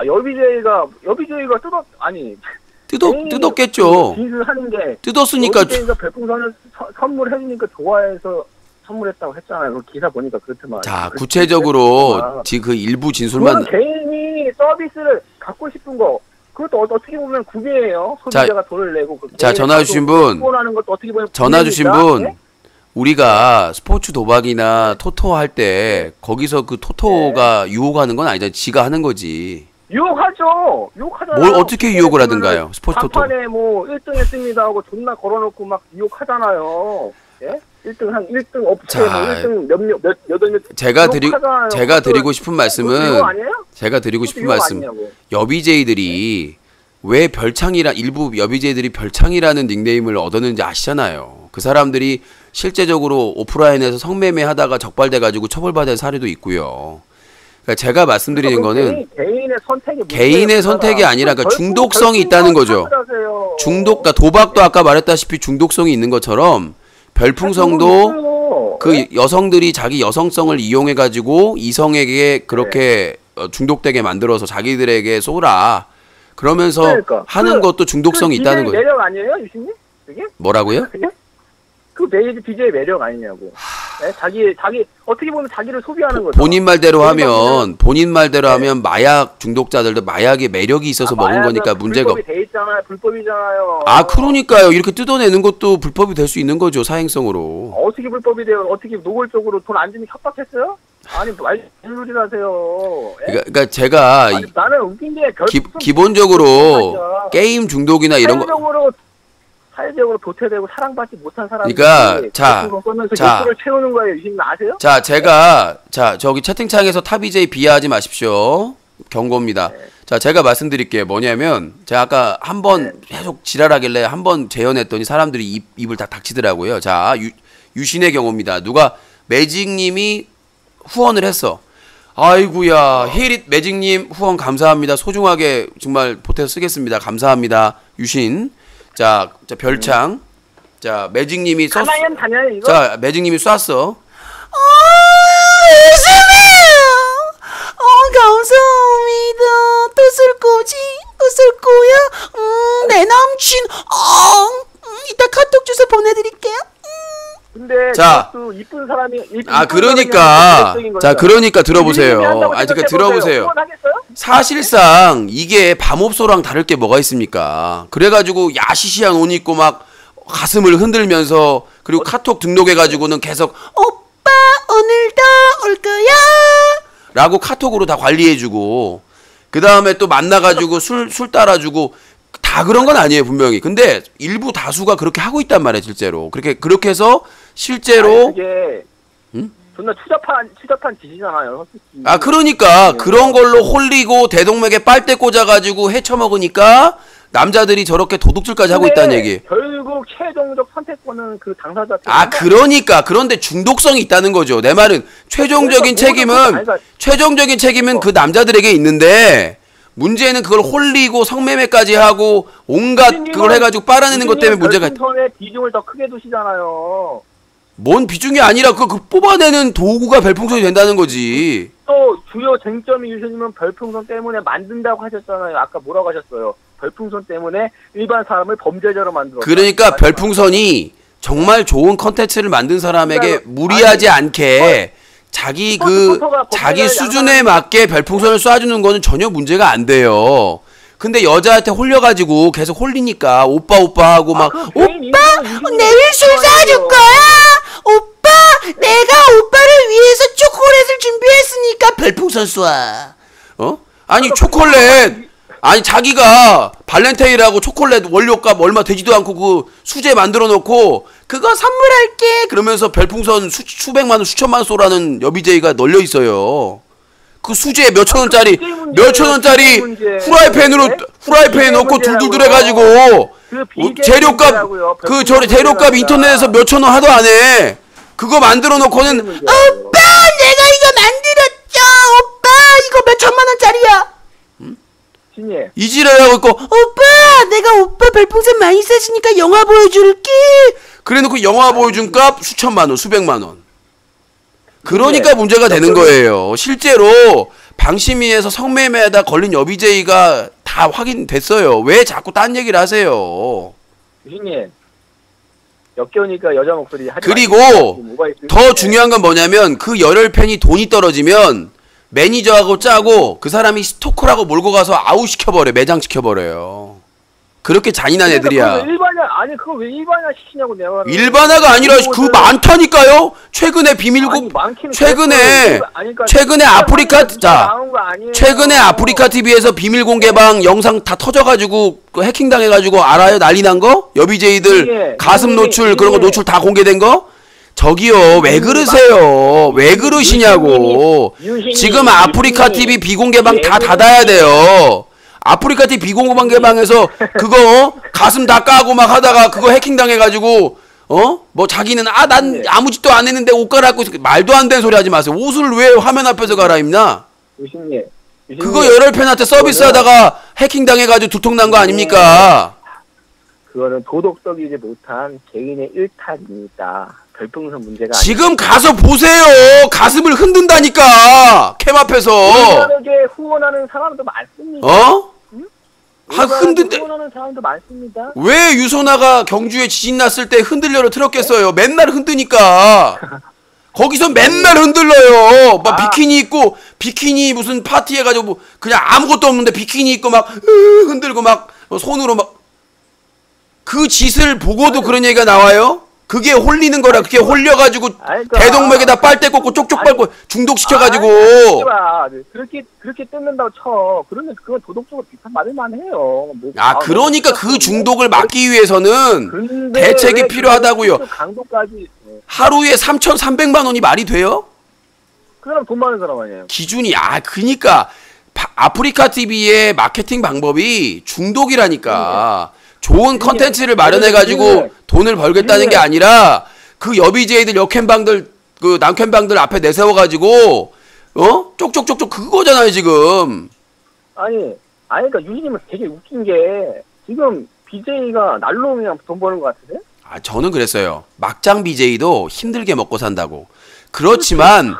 여비제이가
뜯었겠죠.
진술하는데
뜯었으니까
여비제이가 별풍선을 선물해주니까 좋아해서 선물했다고 했잖아요. 그 기사 보니까 그렇더만.
자 구체적으로 그 일부 진술만.
개인이 개인이 서비스를 갖고 싶은 거 그것도 어떻게 보면 구매예요. 소비자가 돈을 내고
자, 전화 주신 분,
후원하는 것도 어떻게 보면
전화 주신
구매입니까?
분,
네?
우리가 스포츠 도박이나 토토 할 때 거기서 그 토토가 유혹하는 건 아니잖아. 지가 하는 거지.
유혹하죠. 유혹하잖아요.
뭘 어떻게 유혹을 하든가요? 스포츠 토토.
간판에 뭐 1등 했습니다 하고 존나 걸어놓고 막 유혹하잖아요. 예? 1등 한 1등 업체 뭐
자,
1등 몇몇 여덟 몇
제가
유혹하잖아요.
드리고 싶은 말씀은
유혹 아니에요?
제가 드리고 싶은
유혹
말씀.
아니냐고.
여비제이들이 왜 일부 여비제이들이 별창이라는 닉네임을 얻었는지 아시잖아요. 그 사람들이 실제적으로 오프라인에서 성매매 하다가 적발돼가지고 처벌받은 사례도 있고요. 그러니까 제가 말씀드리는 거는 개인의 선택이 아니라 그러니까 중독성이 있다는 거죠. 그러니까 도박도 아까 말했다시피 중독성이 있는 것처럼 별풍성도 그 여성들이 자기 여성성을 이용해가지고 이성에게 그렇게 중독되게 만들어서 자기들에게 쏘라. 그러면서
그러니까.
하는 것도 중독성이 있다는 거예요.
매력 아니에요, 유신님? 그게?
뭐라고요?
그게? 그 BJ 매력 아니냐고. 네? 자기 어떻게 보면 자기를 소비하는 거죠.
본인 말대로 하면 마약 중독자들도 마약에 매력이 있어서 먹은 거니까 문제가
불법이 돼 있잖아요. 불법이잖아요.
아, 그러니까요. 이렇게 뜯어내는 것도 불법이 될 수 있는 거죠. 사행성으로.
어떻게 불법이 돼요? 어떻게 노골적으로 돈 안 주면 협박했어요? 아니 무슨 소리를 하세요? 예?
그러니까 제가
아니, 나는 웃긴 게
기본적으로 게임 중독이나 이런 거
사회적으로 도태되고 사랑받지 못한 사람이
그러니까 자
욕구를 채우는 거예요. 유신 아세요?
자 저기 채팅창에서 탑이제이 비하하지 마십시오. 경고입니다.
네.
자, 제가 말씀드릴게요. 뭐냐면 제가 아까 한번 계속 지랄하길래 한번 재연했더니 사람들이 입을 다 닥치더라고요. 자, 유신의 경우입니다. 누가 매직님이 후원을 했어. 아이구야, 헤이릿 매직님 후원 감사합니다. 소중하게 정말 보태서 쓰겠습니다. 감사합니다. 유신. 자 별창. 자, 매직님이 썼어.
단연 이거.
자, 매직님이 쐈어.
감사합니다. 또 쓸 거지? 또 쓸 거야? 내 남친. 이따 카톡 주소 보내드릴게요.
근데
자,
그것도 이쁜 사람이
그러니까 들어보세요. 그러니까 들어보세요. 사실상 이게 밤업소랑 다를 게 뭐가 있습니까? 그래가지고 야시시한 옷 입고 막 가슴을 흔들면서 그리고 카톡 등록해가지고는 계속
오빠 오늘도 올 거야
라고 카톡으로 다 관리해주고 그 다음에 또 만나가지고 술 따라주고 다 그런 건 아니에요, 분명히. 근데 일부 다수가 그렇게 하고 있단 말이에요, 실제로. 그렇게 해서 실제로
그게 존나 추잡한 짓이잖아요.
아, 그러니까 그런 걸로 홀리고 대동맥에 빨대 꽂아가지고 헤쳐먹으니까 남자들이 저렇게 도둑질까지 하고 있다는 얘기.
결국 최종적 선택권은 그 당사자.
그러니까 그런데 중독성이 있다는 거죠. 내 말은 최종적인 책임은 그 남자들에게 있는데 문제는 그걸 홀리고 성매매까지 하고 온갖 그걸 해가지고 빨아내는 것 때문에 문제가.
별풍선의 비중을 더 크게 두시잖아요.
뭔 비중이 아니라 그 뽑아내는 도구가 별풍선이 된다는 거지.
또 주요 쟁점이 유신님은 별풍선 때문에 만든다고 하셨잖아요. 아까 뭐라고 하셨어요? 별풍선 때문에 일반 사람을 범죄자로 만들었다.
그러니까 별풍선이 정말 좋은 컨텐츠를 만든 사람에게 무리하지 않게 자기 수준에 맞게 별풍선을 쏴주는 거는 전혀 문제가 안 돼요. 근데 여자한테 홀려가지고 계속 홀리니까 오빠 하고 막
오빠 내일 술 사줄 거야. 오빠 내가 오빠를 위해서 초콜릿을 준비했으니까 별풍선 쏴.
아니 초콜릿 아니 자기가 발렌타인이라고 초콜릿 원료값 얼마 되지도 않고 그 수제 만들어 놓고 그거 선물할게 그러면서 별풍선 수백만 원 수천만 원 쏘라는 여비제이가 널려 있어요. 그 수제 몇천 원짜리 후라이팬에 넣고 둘둘둘 해가지고 재료값 인터넷에서 몇천 원 하도 안 해. 그거 만들어 놓고는
오빠 내가 이거 만들었죠. 오빠 이거 몇천만 원짜리야.
이지랄 하고 있고
오빠 내가 오빠 별풍선 많이 쏴주니까 영화 보여줄게.
그래놓고 영화 보여준 값 수천만 원 수백만 원. 그러니까 문제가 되는 거예요. 실제로 방심위에서 성매매에다 걸린 여비제이가 다 확인됐어요. 왜 자꾸 딴 얘기를 하세요?
유신님 역겨우니까 여자 목소리 하지
그리고 더 중요한 건 뭐냐면 그 열혈팬이 돈이 떨어지면 매니저하고 짜고 그 사람이 스토커라고 몰고 가서 아웃시켜버려. 매장시켜버려요. 그렇게 잔인한 애들이야.
그걸 왜 일반화, 아니 그걸 왜 일반화 시키냐고 내가 말하는
일반화가 아니라 그 많다니까요. 최근에 비밀고 최근에 아프리카 최근에 아프리카 TV에서 비밀 공개방 영상 다 터져가지고 그 해킹 당해가지고 알아요? 난리 난 거? 여비제이들 가슴 노출 그런 거 노출 다 공개된 거? 저기요 왜 그러세요? 왜 그러시냐고. 지금 아프리카 TV 비공개방 다 닫아야 돼요. 아프리카 TV 비공개방 개방해서 그거 가슴 다 까고 막 하다가 그거 해킹 당해가지고 뭐 자기는 난 아무 짓도 안 했는데 옷 갈아입고 말도 안 되는 소리 하지 마세요. 옷을 왜 화면 앞에서 갈아입나?
유신님
그거 여러 팬한테 서비스하다가 해킹 당해가지고 두통 난 거 아닙니까?
그거는 도덕적이지 못한 개인의 일탈입니다. 별풍선 문제가
지금 가서 보세요. 가슴을 흔든다니까 캠 앞에서.
우리나라에 후원하는 사람도 많습니다.
흔든데
후원하는 사람도 많습니다.
왜 유소나가 경주에 지진 났을 때 흔들려를 틀었겠어요? 맨날 흔드니까. 거기서 맨날 흔들려요. 막 비키니 입고 비키니 무슨 파티 해가지고 뭐 그냥 아무것도 없는데 비키니 입고 막 흔들고 막 손으로 막 그 짓을 보고도 그런 얘기가 나와요? 그게 홀리는 거라. 그게 홀려가지고 대동맥에다 빨대 꽂고 쪽쪽 밟고 중독시켜가지고.
그렇게 뜯는다고 쳐. 그러면 그건 도덕적으로 비판받을 만해요.
그러니까 그 중독을 막기 위해서는 대책이 필요하다고요.
강도까지.
하루에 3,300만 원이 말이 돼요?
그 사람 돈 많은 사람 아니에요?
기준이 그니까 아프리카 TV의 마케팅 방법이 중독이라니까. 좋은 컨텐츠를 마련해가지고 돈을 벌겠다는 게 아니라 그 여비제이들 여캠방들 그 남캠방들 앞에 내세워가지고 쪽쪽쪽쪽 그거잖아요 지금.
그러니까 유진님은 되게 웃긴 게 지금 BJ가 날로 그냥 돈 버는 것 같은데?
저는 그랬어요. 막장 BJ도 힘들게 먹고 산다고. 그렇지만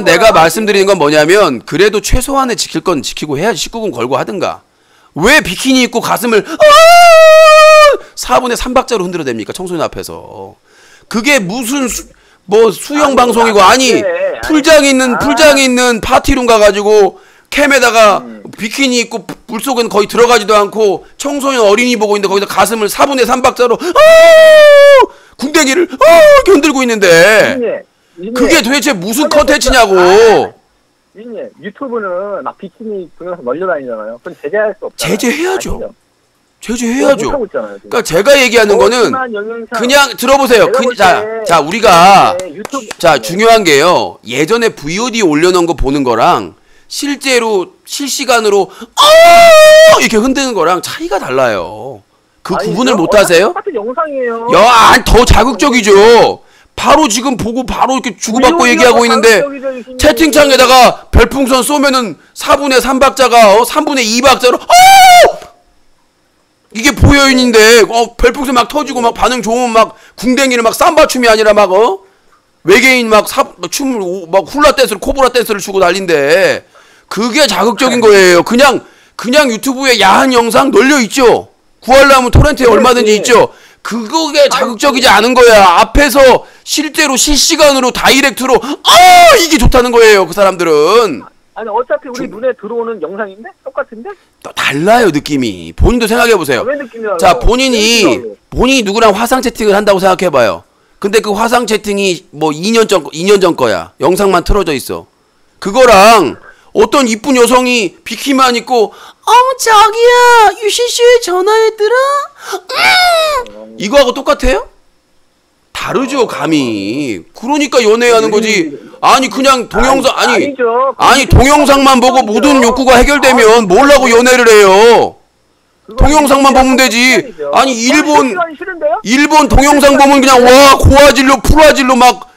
내가 말씀드리는 건 뭐냐면 그래도 최소한의 지킬 건 지키고 해야지. 19금 걸고 하든가. 왜 비키니 입고 가슴을 4분의 3박자로 흔들어댑니까? 청소년 앞에서. 그게 무슨 수영 방송이고 풀장 있는 파티룸 가가지고 캠에다가 비키니 입고 물속은 거의 들어가지도 않고 청소년 어린이 보고 있는데 거기서 가슴을 4분의 3박자로 궁뎅이를 이렇게 흔들고 있는데 그게 도대체 무슨 컨텐츠냐고.
유튜브는 막 비키니 동영상 널려다니잖아요. 그건 제재할 수 없잖아요.
제재해야죠. 제재해야죠.
못하고 있잖아요, 지금.
그러니까 제가 얘기하는 거는 그냥 들어보세요. 자 우리가 중요한 게요. 예전에 VOD 올려놓은 거 보는 거랑 실제로 실시간으로 이렇게 흔드는 거랑 차이가 달라요. 그 구분을 못 하세요?
똑같은 영상이에요.
더 자극적이죠. 바로 지금 보고 바로 이렇게 주고받고 얘기하고 있는데 채팅창에다가 별풍선 쏘면은 4분의 3박자가 3분의 2박자로 이게 보여인인데 별풍선 막 터지고 막 반응 좋으면 막 궁뎅이를 막 삼바춤이 아니라 막 외계인 막 춤을 막 훌라 댄스를 코브라 댄스를 추고 난린데 그게 자극적인 거예요. 그냥 유튜브에 야한 영상 널려 있죠. 구하려면 토렌트에 얼마든지 있죠. 그게 자극적이지 않은 거야. 앞에서 실제로 실시간으로 다이렉트로 이게 좋다는 거예요. 그 사람들은.
어차피 우리 눈에 들어오는 영상인데? 똑같은데?
또 달라요 느낌이. 본인도 생각해보세요.
왜 느낌이 달라요?
자 본인이 누구랑 화상 채팅을 한다고 생각해봐요. 근데 그 화상 채팅이 뭐 2년 전 거야. 영상만 틀어져 있어. 그거랑 어떤 이쁜 여성이 비키만 입고
자기야 유신씨 전화했더라?
이거하고 똑같아요? 다르죠 감이. 그러니까 연애하는 거지. 그냥 동영상 동영상만 보고 모든 욕구가 해결되면 뭘라고 연애를 해요. 동영상만 보면 되지. 일본 동영상 보면 그냥 고화질로 풀화질로 막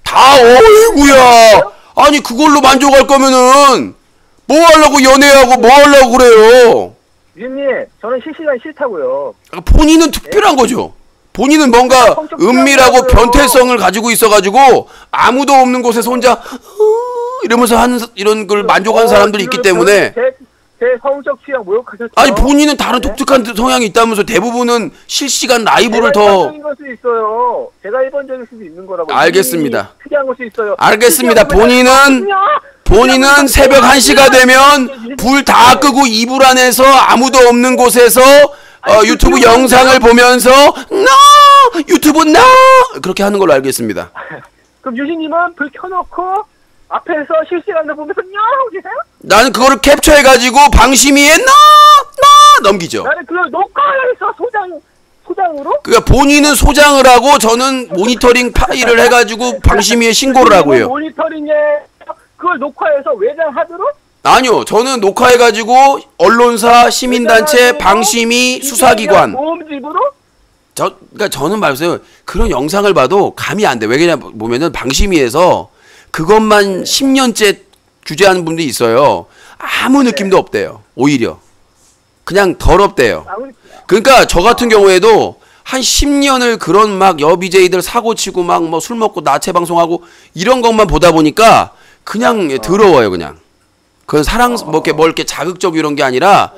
다 어이구야. 그걸로 만족할 거면은 뭐 하려고 연애하고 뭐 하려고 그래요.
유진님 저는 실시간 싫다고요.
본인은 특별한 거죠. 본인은 뭔가 은밀하고 변태성을 가지고 있어가지고 아무도 없는 곳에서 혼자 이러면서 하는 이런 걸 만족하는 사람들이 있기 때문에
제 성적 취향 모욕하셨죠?
아니 본인은 다른
네?
독특한 성향이 있다면서 대부분은 실시간 라이브를
제가
더
일반적인 걸 수 있어요. 제가 일반적일 수도 있는 거라고.
알겠습니다.
특이한 것이 있어요.
알겠습니다. 본인은 새벽 1시가 되면 불 다 끄고 이불 안에서 아무도 없는 곳에서 유튜브 영상을 보면서 유튜브 그렇게 하는 걸로 알겠습니다.
그럼 유신님은 불 켜놓고 앞에서 실시간으로 보면서 하고 계세요?
나는 그거를 캡처해가지고 방심이에 넘기죠.
나는 그걸 녹화해서 소장으로?
그러니까 본인은 소장을 하고 저는 모니터링 파일을 해가지고 방심위에 신고를 하고요.
모니터링에 그걸 녹화해서 외장하드로?
아니요, 저는 녹화해가지고 언론사, 시민단체, 방심위, 수사기관.
모음집으로?
그러니까 저는 말했어요. 그런 영상을 봐도 감이 안 돼. 왜 그러냐 보면은 방심위에서 그것만 10년째 규제하는 분들이 있어요. 아무 느낌도 없대요. 오히려 그냥 더럽대요. 그러니까 저 같은 경우에도 한 10년을 그런 막 여비제이들 사고치고 막 뭐 술 먹고 나체 방송하고 이런 것만 보다 보니까 그냥 더러워요. 그냥 그건 뭐 이렇게 자극적 이런 게 아니라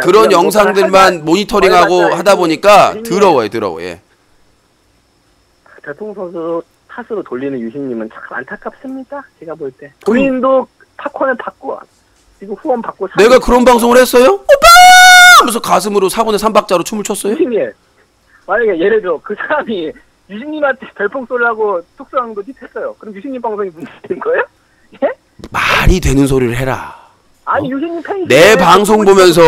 그런 영상들만 모니터링하고 하다 보니까 더러워요. 예.
대통령 선수 탓으로 돌리는 유신님은 참 안타깝습니다. 제가 볼 때. 본인도 팝콘을 받고 지금 후원 받고.
내가 그런 방송을 했어요? 오빠! 하면서 가슴으로 4분의 3박자로 춤을 췄어요?
유신님, 만약에 예를 들어 그 사람이 유신님한테 별풍 쏘려고 툭수랑도 짓했어요. 그럼 유신님 방송이 문제인 거예요? 예?
말이 되는 소리를 해라.
아니 유신님 팬이
내 방송 보면서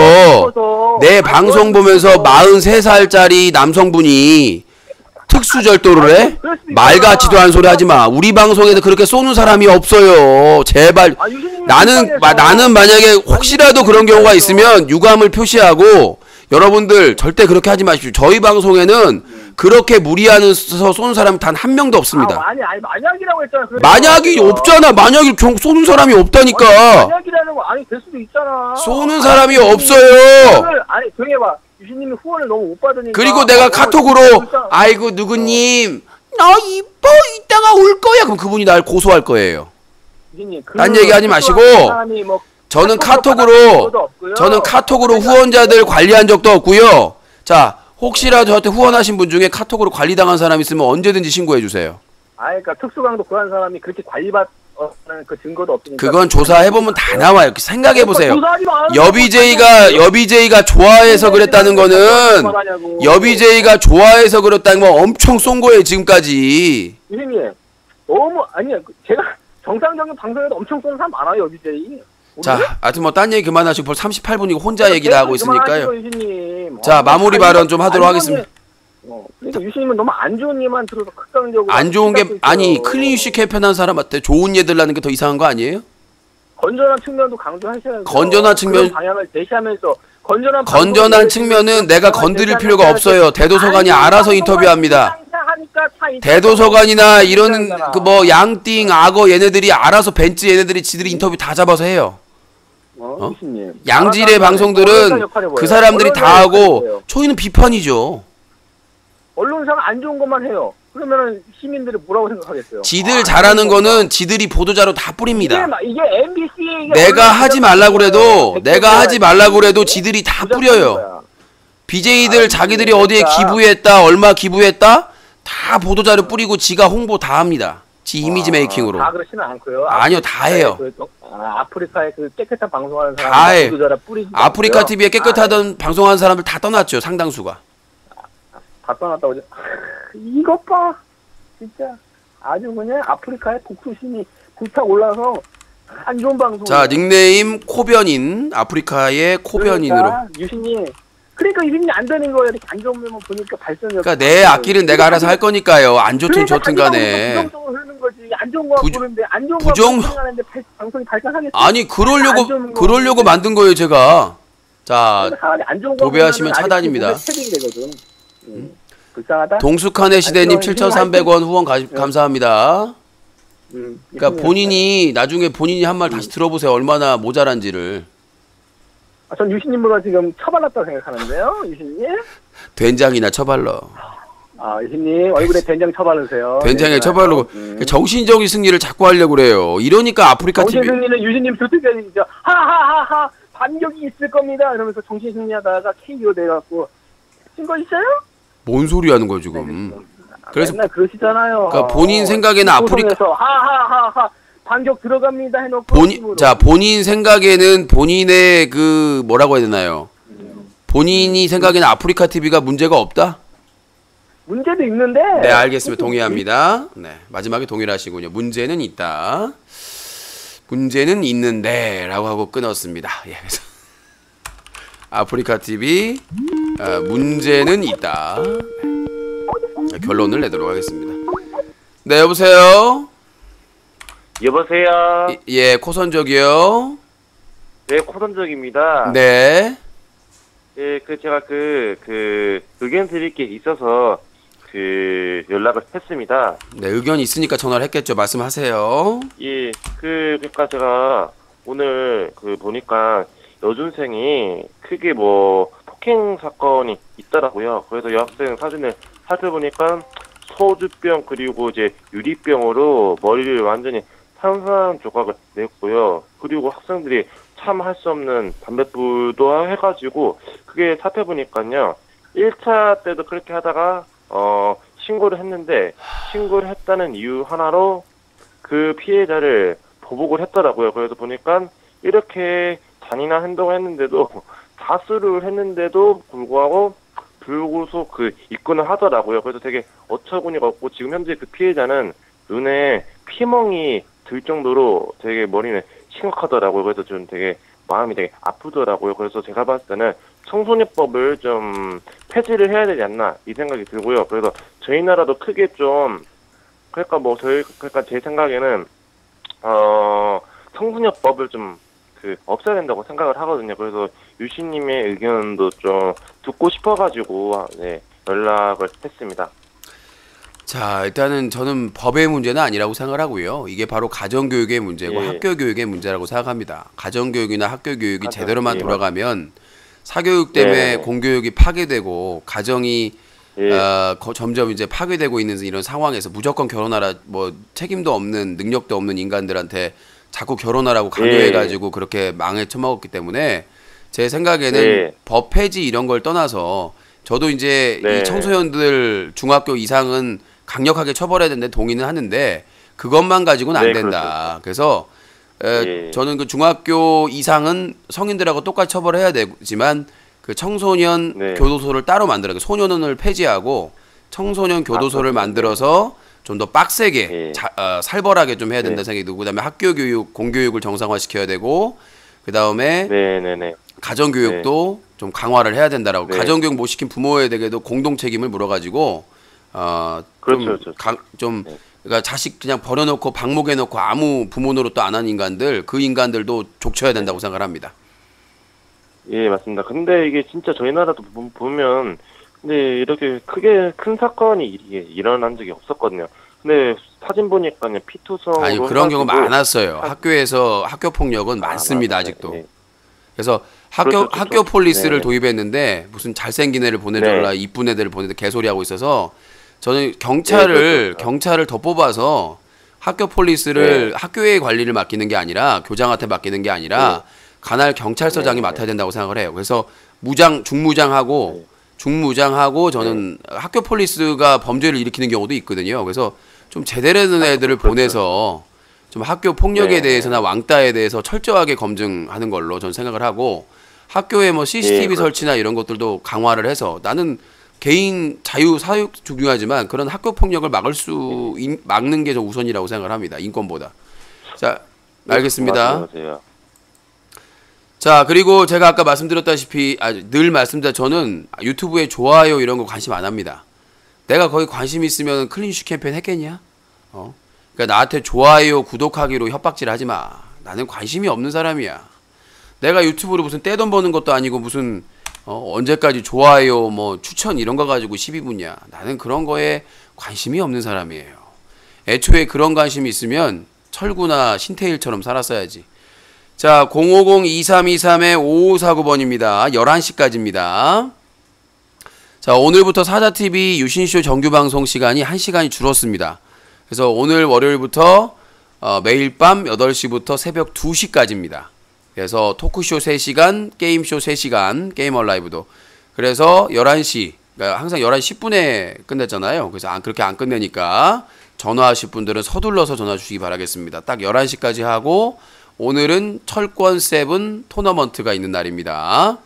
43살짜리 남성분이 특수절도를 해? 말 같지도 않은 소리 하지 마. 우리 방송에서 그렇게 쏘는 사람이 없어요. 제발. 나는 만약에 혹시라도 그런 경우가 있으면 유감을 표시하고 여러분들 절대 그렇게 하지 마십시오. 저희 방송에는 그렇게 무리하면서 쏘는 사람이 단 한 명도 없습니다.
아니 만약이라고 했잖아.
만약이 없잖아. 만약에 쏘는 사람이 없다니까.
만약이라는 거 아니 될 수도 있잖아.
쏘는 사람이 없어요.
아니 조용히 해봐. 유신님이 후원을 너무 못 받으니까.
그리고 내가 카톡으로 아이고 누구님 나 이뻐 이따가 올 거야. 그럼 그분이 날 고소할 거예요.
유신님,
딴 얘기하지 마시고 저는 카톡으로 후원자들 관리한 적도 없고요. 자 혹시라도 저한테 후원하신 분 중에 카톡으로 관리당한 사람 있으면 언제든지 신고해 주세요.
그러니까 특수강도 구한 사람이 그렇게 관리받는 그 증거도 없으니까.
그건 조사해보면 다 나와요. 생각해보세요. 여비제이가 좋아해서 그랬다는 거는 여비제이가 좋아해서 그랬다는 건 엄청 쏜 거예요 지금까지.
유신님 너무 아니야. 제가 정상적인 방송에도 엄청 쏘는 사람 많아요 여비제이.
자, 하여튼 뭐 딴 얘기 그만하시고 벌써 38분이고 혼자 얘기를 하고 있으니까요.
유신님.
자, 마무리 발언 좀 하도록 하겠습니다.
그러니까 유신님은 너무 안 좋은 예만 들어서 극단적으로.
안 좋은 게 아니 클린슈 캠페인한 사람한테 좋은 예들 하는 게 더 이상한 거 아니에요?
건전한 측면도 강조하셔야죠.
건전한 측면
방향을 제시하면서
건전한 측면은 내가 건드릴 필요가 없어요. 대도서관이 알아서 인터뷰합니다. 대도서관이나 이런 그 뭐 양띵 악어 얘네들이 알아서 벤츠 얘네들이 지들이 인터뷰 다 잡아서 해요. 양질의 방송들은 그 사람들이 다 하고 저희는 비판이죠.
언론사가 안 좋은 것만 해요. 그러면은 시민들이 뭐라고 생각하겠어요?
지들 잘하는 거는 지들이 보도자료 다 뿌립니다.
이게 MBC
내가 하지 말라고 그래도 지들이 다 뿌려요. BJ들 자기들이 어디에 기부했다, 얼마 기부했다 다 보도자료 뿌리고 지가 홍보 다 합니다. 지 이미지 메이킹으로.
다 그렇지는 않고요.
아니요, 다 해요.
아프리카에 그 깨끗한 방송하는 사람
다 해.
뿌리지
아프리카
않고요.
TV에 깨끗하던 방송하는 사람들 다 떠났죠. 상당수가.
다 떠났다고. 이것 봐. 진짜 아주 그냥 아프리카의 복수심이 불타올라서 안 좋은 방송.
자, 닉네임 코변인. 아프리카의 코변인으로.
그러니까 유신이 안 되는 거예요. 이렇게 안 좋은 면만 보니까 발전이.
그러니까 내 악기는 내가 알아서 할 거니까요. 안 좋든 좋든 간에.
부정적으로 흐르는 거지. 안 좋은 거 보는데 안 좋은 거 보는데 방송이 발전하겠지.
아니 그러려고 만든 거예요 제가. 자, 도배하시면 차단입니다.
불쌍하다.
동숙한의 시대님 7,300원 후원 감사합니다. 그러니까 본인이 나중에 본인이 한 말 다시 들어보세요. 얼마나 모자란지를.
전 유신님보다 지금 처발랐다고 생각하는데요. 유신님.
된장이나 처발러.
유신님 얼굴에 된장 처바르세요.
된장에 처바르고 정신적인 승리를 자꾸 하려고 그래요. 이러니까 아프리카 TV.
정신 승리는 유신님 주특기죠. 하하하하 반격이 있을 겁니다. 이러면서 정신승리하다가 KO 돼갖고 증거 있어요?
뭔 소리 하는 거야 지금? 그래서
맨날 그러시잖아요.
그러니까 본인 생각에는 아프리카
방송에서 하하하하 반격 들어갑니다 해놓고
본인 생각에는 본인의 그 뭐라고 해야 되나요? 본인이 생각에는 아프리카 TV가 문제가 없다?
문제도 있는데.
네, 알겠습니다. 동의합니다. 네, 마지막에 동의를 하시군요. 문제는 있다. 문제는 있는데라고 하고 끊었습니다. 예, 그래서 아프리카 TV 문제는 있다. 네, 결론을 내도록 하겠습니다. 네, 여보세요.
여보세요.
예, 코선적이요.
네, 코선적입니다.
네.
예, 제가 의견 드릴 게 있어서 연락을 했습니다.
네, 의견이 있으니까 전화를 했겠죠. 말씀하세요.
예, 그러니까 제가 오늘 보니까 여중생이 크게 폭행 사건이 있더라고요. 그래서 여학생 사진을 살펴보니까 소주병 그리고 이제 유리병으로 머리를 완전히 탄산 조각을 냈고요. 그리고 학생들이 참 할 수 없는 담뱃불도 해가지고 그게 살펴보니까요. 1차 때도 그렇게 하다가 신고를 했는데 신고를 했다는 이유 하나로 그 피해자를 보복을 했더라고요. 그래서 보니까 이렇게 잔인한 행동을 했는데도 자수를 했는데도 불구하고 불구속 입건을 하더라고요. 그래서 되게 어처구니가 없고 지금 현재 그 피해자는 눈에 피멍이 들 정도로 되게 머리는 심각하더라고요. 그래서 좀 되게 마음이 되게 아프더라고요. 그래서 제가 봤을 때는 청소년법을 좀 폐지를 해야 되지 않나 이 생각이 들고요. 그래서 저희 나라도 크게 좀 그러니까 제 생각에는 청소년법을 좀 없애야 된다고 생각을 하거든요. 그래서 유신님의 의견도 좀 듣고 싶어가지고 네, 연락을 했습니다.
자, 일단은 저는 법의 문제는 아니라고 생각을 하고요. 이게 바로 가정교육의 문제고
예.
학교교육의 문제라고 생각합니다. 가정교육이나 학교교육이
가정,
제대로만
예,
돌아가면 사교육 때문에
네.
공교육이 파괴되고 가정이
예.
점점 이제 파괴되고 있는 이런 상황에서 무조건 결혼하라, 뭐 책임도 없는 능력도 없는 인간들한테 자꾸 결혼하라고 강요해가지고 그렇게 망해 처먹었기 때문에 제 생각에는
네.
법 폐지 이런 걸 떠나서 저도 이제
네.
이 청소년들 중학교 이상은 강력하게 처벌해야 되는데 동의는 하는데 그것만 가지고는 안
네,
된다. 그래서
예.
저는 그 중학교 이상은 성인들하고 똑같이 처벌해야 되지만 그 청소년
네.
교도소를 따로 만들어요. 소년원을 폐지하고 청소년 교도소를
그렇군요.
만들어서 좀 더 빡세게
예.
살벌하게 좀 해야 된다
네.
생각이 들고 그다음에 학교 교육, 공교육을 정상화시켜야 되고 그다음에
네네네.
가정교육도 좀 강화를 해야 된다라고.
네.
가정교육 못 시킨 부모에게도 공동 책임을 물어가지고
그렇죠. 네.
그러니까 자식 그냥 버려놓고 방목해놓고 아무 부모 노릇도 안 한 인간들 그 인간들도 족쳐야 된다고 생각을 합니다.
예, 맞습니다. 근데 이게 진짜 저희 나라도 보면 근데 이렇게 크게 큰 사건이 일어난 적이 없었거든요. 근데 사진 보니까요 피투성으로
아니 그런 경우
해가지고
많았어요. 학교에서 학교 폭력은 많습니다.
맞아요.
아직도.
네.
그래서
그렇죠.
학교 폴리스를
네.
도입했는데 무슨 잘생긴 애를 보내달라,
네.
이쁜 애들을 보내달라 개소리 하고 있어서 저는 경찰을 더 뽑아서 학교 폴리스를 학교의 관리를 맡기는 게 아니라 교장한테 맡기는 게 아니라 관할 경찰서장이 맡아야 된다고 생각을 해요. 그래서 중무장하고 저는 학교 폴리스가 범죄를 일으키는 경우도 있거든요. 그래서 좀 제대로 된 애들을 보내서 좀 학교 폭력에 대해서나 왕따에 대해서 철저하게 검증하는 걸로 저는 생각을 하고 학교에 뭐 CCTV 설치나 이런 것들도 강화를 해서 나는 개인 자유 사육 중요하지만 그런 학교 폭력을 막는 게 좀 우선이라고 생각을 합니다. 인권보다. 자, 알겠습니다.
맞아요.
자, 그리고 제가 아까 말씀드렸다시피 늘 말씀드려 저는 유튜브에 좋아요 이런 거 관심 안 합니다. 내가 거기 관심 있으면 클린슈 캠페인 했겠냐? 그러니까 나한테 좋아요, 구독하기로 협박질 하지 마. 나는 관심이 없는 사람이야. 내가 유튜브로 무슨 떼돈 버는 것도 아니고 무슨 언제까지 좋아요, 뭐 추천 이런 거 가지고 시비 붙냐. 나는 그런 거에 관심이 없는 사람이에요. 애초에 그런 관심이 있으면 철구나 신태일처럼 살았어야지. 자, 050-2323-5549번입니다. 11시까지입니다. 자, 오늘부터 사자TV 유신쇼 정규방송 시간이 1시간이 줄었습니다. 그래서 오늘 월요일부터 매일 밤 8시부터 새벽 2시까지입니다. 그래서 토크쇼 3시간, 게임쇼 3시간, 게이머 라이브도. 그래서 11시, 그러니까 항상 11시 10분에 끝냈잖아요. 그래서 그렇게 안 끝내니까 전화하실 분들은 서둘러서 전화 주시기 바라겠습니다. 딱 11시까지 하고 오늘은 철권 7 토너먼트가 있는 날입니다.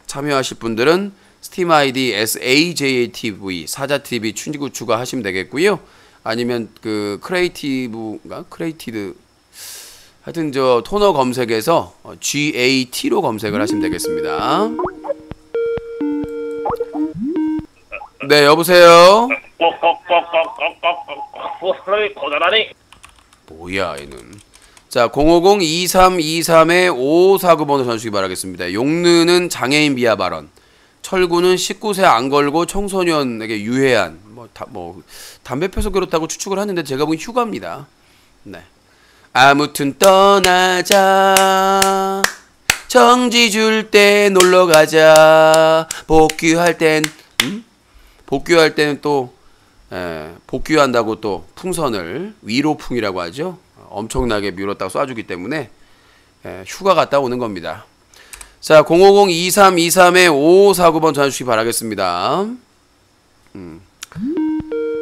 참여하실 분들은 스팀 아이디 SAJATV 사자TV 추가하시면 되겠고요. 아니면 그 크리에이티드 하여튼 저 토너 검색에서 GAT로 검색을 하시면 되겠습니다. 네, 여보세요. 뭐야 얘는. 자, 050-2323-5549번으로 전화 주시기 바라겠습니다. 용르는 장애인 비하 발언, 철구는 19세 안 걸고 청소년에게 유해한 담배 펴서 그렇다고 추측을 하는데 제가 보기엔 휴가입니다. 네. 아무튼 떠나자. 정지 줄 때 놀러 가자. 복귀할 땐 또 복귀한다고 또 풍선을 위로풍이라고 하죠. 엄청나게 밀었다가 쏴주기 때문에 휴가 갔다 오는 겁니다. 자, 050-2323-5549번 전화 주시기 바라겠습니다.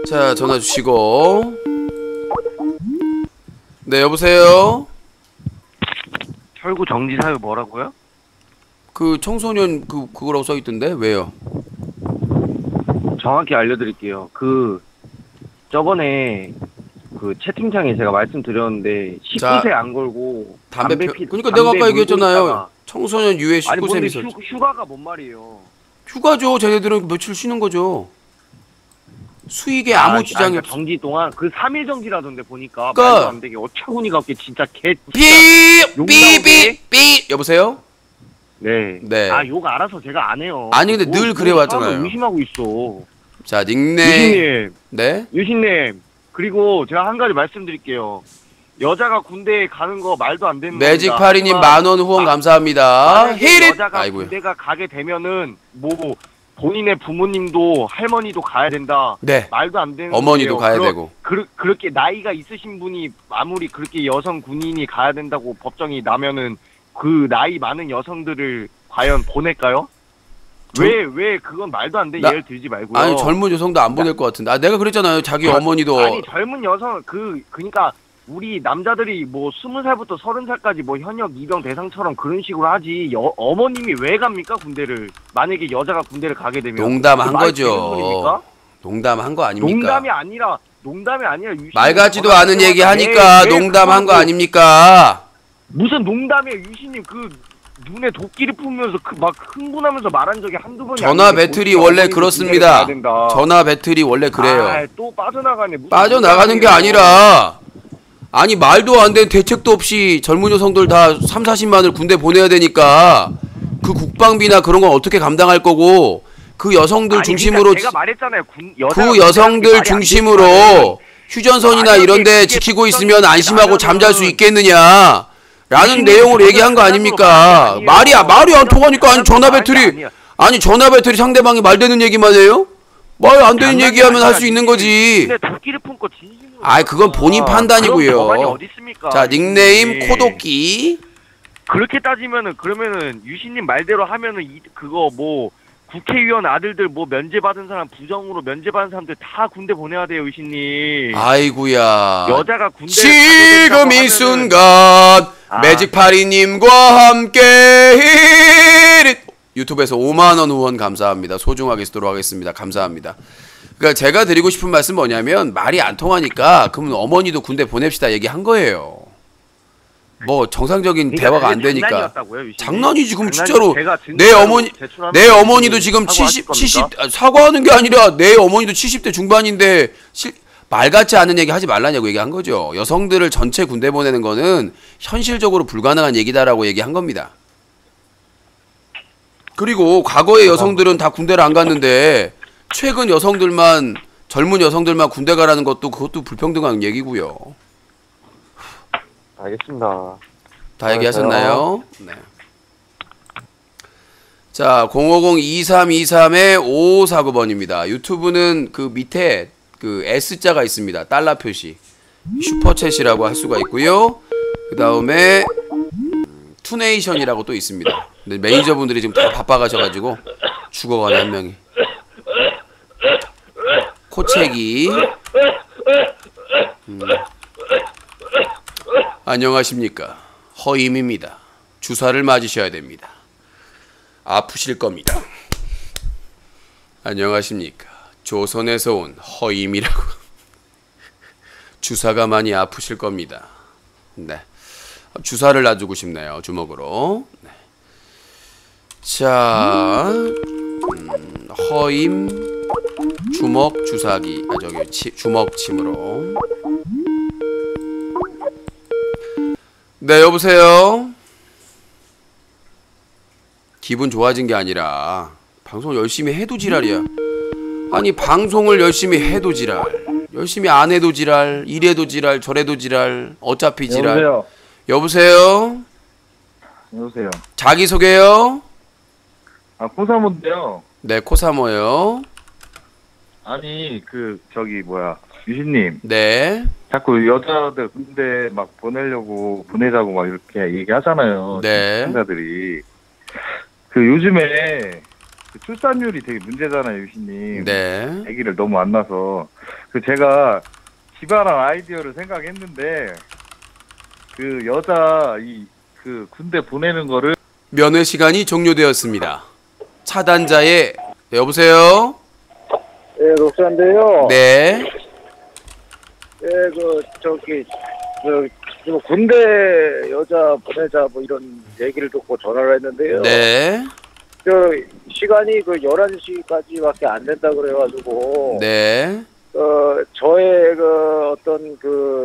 자, 전화 주시고. 네, 여보세요.
철구 정지 사유 뭐라고요?
그 청소년 그거라고 써 있던데 왜요?
정확히 알려드릴게요. 저번에 그 채팅창에 제가 말씀드렸는데 19세 안 걸고
그러니까 내가 아까 얘기했잖아요. 청소년 유해 19세 미서.
휴가가 뭔 말이에요?
휴가죠. 쟤네들은 며칠 쉬는 거죠. 수익에 아무 지장이 없어.
정지 동안 그 3일 정지라던데 보니까
그러니까
말도 안 되게 어처구니가 없게 진짜
삐 여보세요?
네. 욕 알아서 제가 안 해요.
아니 근데 늘 그래 왔잖아요.
의심하고 있어.
자, 닉네임. 네.
유신님. 그리고 제가 한 가지 말씀드릴게요. 여자가 군대에 가는 거 말도 안 되는 겁니다.
매직파리님 10,000원 후원 감사합니다.
여자가 군대가 가게 되면은 본인의 부모님도 할머니도 가야 된다.
네.
말도 안 되는
어머니도 가야 되고.
그렇게 나이가 있으신 분이 아무리 그렇게 여성 군인이 가야 된다고 법정이 나면은 그 나이 많은 여성들을 과연 보낼까요? 왜 그건 말도 안 돼. 예를 들지 말고요.
아니 젊은 여성도 안 보낼 것 같은데. 내가 그랬잖아요. 자기 어머니도.
아니 젊은 여성 그러니까 우리 남자들이 20살부터 30살까지 현역 입영 대상처럼 그런 식으로 하지. 어머님이 왜 갑니까 군대를? 만약에 여자가 군대를 가게 되면
농담한 거죠. 농담한 거 아닙니까?
농담이 아니라
말 같지도 않은 얘기 하니까 농담한 거 아닙니까?
무슨 농담이에요, 유신님. 눈에 도끼를 품으면서 막 흥분하면서 말한 적이 한두 번이 아니에요.
전화 배터리 원래 그렇습니다. 전화 배터리 원래 그래요.
또 빠져나가네.
빠져나가는 게 아니라 아니 말도 안 되는 대책도 없이 젊은 여성들 다 3, 40만을 군대 보내야 되니까 그 국방비나 그런 건 어떻게 감당할 거고 그 여성들 중심으로
제가 말했잖아요.
그 여성들 중심으로 휴전선이나 이런 데 지키고 있으면 안심하고 잠잘 수 있겠느냐 라는 내용으로 얘기한 거 아닙니까? 말이 안 통하니까 전화 배터리 상대방이 말 되는 얘기만 해요? 말 안 되는 얘기하면 할 수 있는 거지.
근데 도끼를 품고 진심으로.
그건 본인 판단이고요. 자, 닉네임 코도끼.
그렇게 따지면은 그러면은 유신님 말대로 하면은 국회의원 아들들 면제받은 사람 부정으로 면제받은 사람들 다 군대 보내야 돼요, 유신님.
아이구야.
여자가 군대
지금 이 순간 매직파리님과 함께 유튜브에서 50,000원 후원 감사합니다. 소중하게 쓰도록 하겠습니다. 감사합니다. 그러니까 제가 드리고 싶은 말씀 뭐냐면 말이 안 통하니까 그러면 어머니도 군대 보냅시다 얘기한 거예요. 정상적인 대화가 안 되니까. 장난이지. 그럼 진짜로 내 어머니도 지금 70 사과하는 게 아니라 내 어머니도 70대 중반인데 말 같지 않은 얘기 하지 말라냐고 얘기한 거죠. 여성들을 전체 군대 보내는 거는 현실적으로 불가능한 얘기다라고 얘기한 겁니다. 그리고 과거의 여성들은 다 군대를 안 갔는데 최근 젊은 여성들만 군대 가라는 그것도 불평등한 얘기고요.
알겠습니다.
다 얘기하셨나요? 네. 자, 050-2323-5549번입니다. 유튜브는 그 밑에 S자가 있습니다. 달러 표시. 슈퍼챗이라고 할 수가 있고요. 그 다음에 투네이션이라고 또 있습니다. 근데 매니저분들이 지금 다 바빠가셔가지고 죽어가네 한 명이. 코채기. 안녕하십니까. 허임입니다. 주사를 맞으셔야 됩니다. 아프실 겁니다. 안녕하십니까. 조선에서 온 허임이라고. 주사가 많이 아프실 겁니다. 네. 주사를 놔주고 싶네요. 주먹으로. 네. 자, 허임 주먹 주사기. 주먹 침으로. 네, 여보세요. 기분 좋아진 게 아니라 방송 열심히 해도 지랄이야. 아니 방송을 열심히 해도 지랄, 열심히 안 해도 지랄, 이래도 지랄, 저래도 지랄, 어차피 지랄. 여보세요.
여보세요.
자기소개요.
아, 코사모인데요.
네, 코사모요.
아니, 유신님.
네.
자꾸 여자들 군대 막 보내자고 막 이렇게 얘기하잖아요.
네.
시청자들이. 요즘에 출산율이 되게 문제잖아요, 유신님.
네.
아기를 너무 안 낳아서. 제가 기발한 아이디어를 생각했는데, 여자, 군대 보내는 거를.
면회 시간이 종료되었습니다. 차단자의, 네, 여보세요?
예, 녹사인데요.
네.
예, 군대 여자 보내자 뭐 이런 얘기를 듣고 전화를 했는데요.
네.
시간이 11시까지밖에 안 된다 그래가지고.
네.
저의 어떤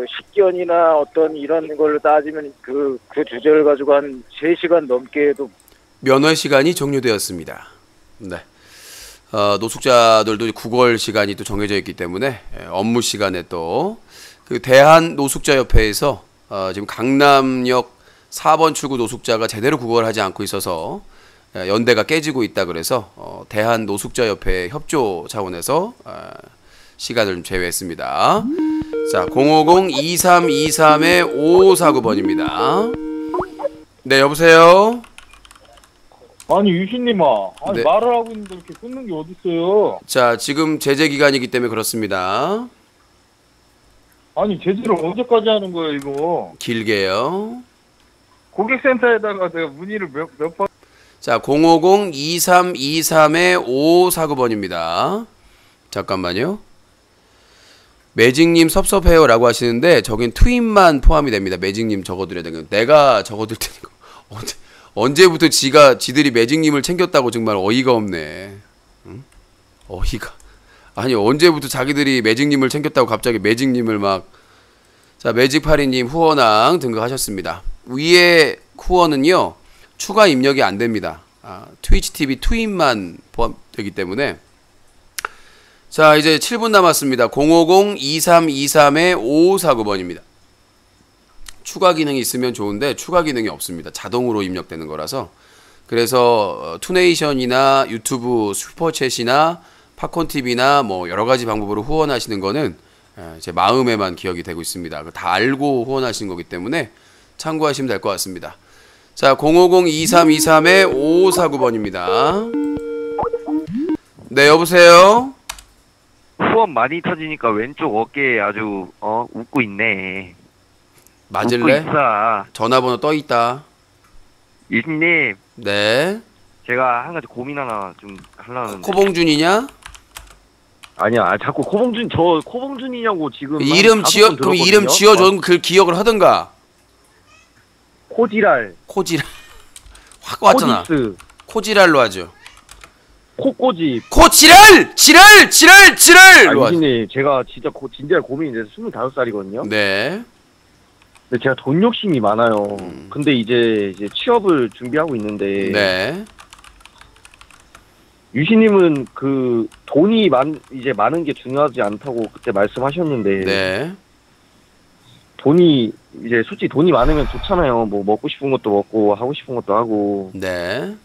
식견이나 어떤 이런 걸로 따지면 그 주제를 가지고 한 3시간 넘게 해도.
면회 시간이 종료되었습니다. 네. 노숙자들도 국월 시간이 또 정해져 있기 때문에 업무 시간에 또 대한 노숙자협회에서 지금 강남역 4번 출구 노숙자가 제대로 국어를 하지 않고 있어서 연대가 깨지고 있다 그래서 대한 노숙자협회 협조 차원에서 시간을 좀 제외했습니다. 자, 050-2323-5549번입니다. 네, 여보세요?
아니, 유신님아.
네.
말을 하고 있는데 이렇게 끊는 게 어딨어요?
자, 지금 제재 기간이기 때문에 그렇습니다.
아니, 제재를 언제까지 하는 거예요, 이거?
길게요.
고객센터에다가 내가 문의를 몇 번.
자, 050-2323-5549번입니다. 잠깐만요. 매직님 섭섭해요 라고 하시는데 저긴 트윗만 포함이 됩니다. 매직님 적어드려야 되는 내가 적어둘 테니까. 언제부터 지들이 매직님을 챙겼다고 정말 어이가 없네. 응? 어이가. 아니, 언제부터 자기들이 매직님을 챙겼다고 갑자기 매직님을 막. 자, 매직파리님 후원왕 등극하셨습니다. 위에 후원은요, 추가 입력이 안 됩니다. 트위치 TV 트윗만 포함되기 때문에. 자, 이제 7분 남았습니다. 050-2323-5549번입니다. 추가 기능이 있으면 좋은데 추가 기능이 없습니다. 자동으로 입력되는 거라서. 그래서 투네이션이나 유튜브 슈퍼챗이나 팝콘TV나 뭐 여러가지 방법으로 후원하시는 거는 제 마음에만 기억이 되고 있습니다. 다 알고 후원하시는 거기 때문에 참고하시면 될 것 같습니다. 자, 050-2323-5549번입니다. 네, 여보세요?
후원 많이 터지니까 왼쪽 어깨에 아주 웃고 있네.
맞을래?
웃고 있어.
전화번호 떠있다.
유신님,
네.
제가 한 가지 고민 하나 좀 하려는데.
코봉준이냐?
아니야, 자꾸 코봉준이냐고 지금.
이름 지어줘. 그 기억을 하든가.
코지랄.
확 왔잖아.
코디스.
코지랄로 하죠.
코꼬집.
코지랄! 지랄!
유신님, 제가 진짜 진지한 고민이 돼서 25살이거든요.
네.
근데 제가 돈 욕심이 많아요. 근데 이제 취업을 준비하고 있는데.
네.
유신님은 돈이 이제 많은 게 중요하지 않다고 그때 말씀하셨는데.
네.
이제 솔직히 돈이 많으면 좋잖아요. 뭐 먹고 싶은 것도 먹고 하고 싶은 것도 하고.
네.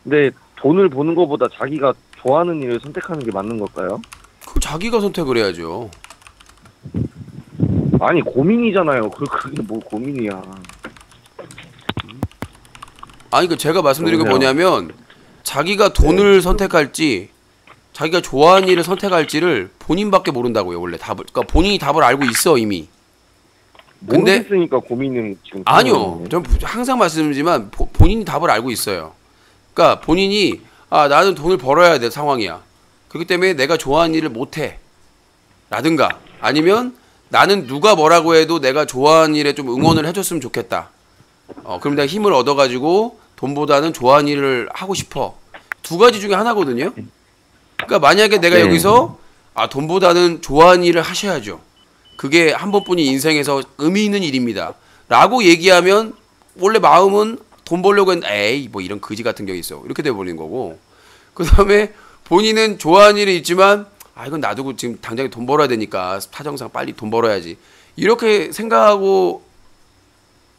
근데 돈을 버는 것보다 자기가 좋아하는 일을 선택하는 게 맞는 걸까요?
그 자기가 선택을 해야죠.
아니, 고민이잖아요. 그게 뭐 고민이야.
아니 그 제가 말씀드린 게
여보세요?
뭐냐면 자기가 돈을 선택할지 자기가 좋아하는 일을 선택할지를 본인밖에 모른다고요. 원래 답을. 그러니까 본인이 답을 알고 있어 이미. 근데
모르겠으니까 고민은 지금.
아니요. 전 항상 말씀드리지만 본인이 답을 알고 있어요. 그러니까 본인이 나는 돈을 벌어야 될 상황이야. 그렇기 때문에 내가 좋아하는 일을 못해. 라든가 아니면 나는 누가 뭐라고 해도 내가 좋아하는 일에 좀 응원을 해줬으면 좋겠다. 그럼 내가 힘을 얻어가지고 돈보다는 좋아하는 일을 하고 싶어. 두 가지 중에 하나거든요. 그러니까 만약에 내가 여기서 돈보다는 좋아하는 일을 하셔야죠. 그게 한 번뿐인 인생에서 의미 있는 일입니다. 라고 얘기하면 원래 마음은 돈 벌려고 했는데 에이 뭐 이런 거지 같은 게 있어. 이렇게 돼버리는 거고 그 다음에 본인은 좋아하는 일이 있지만 이건 놔두고 지금 당장에 돈 벌어야 되니까 사정상 빨리 돈 벌어야지. 이렇게 생각하고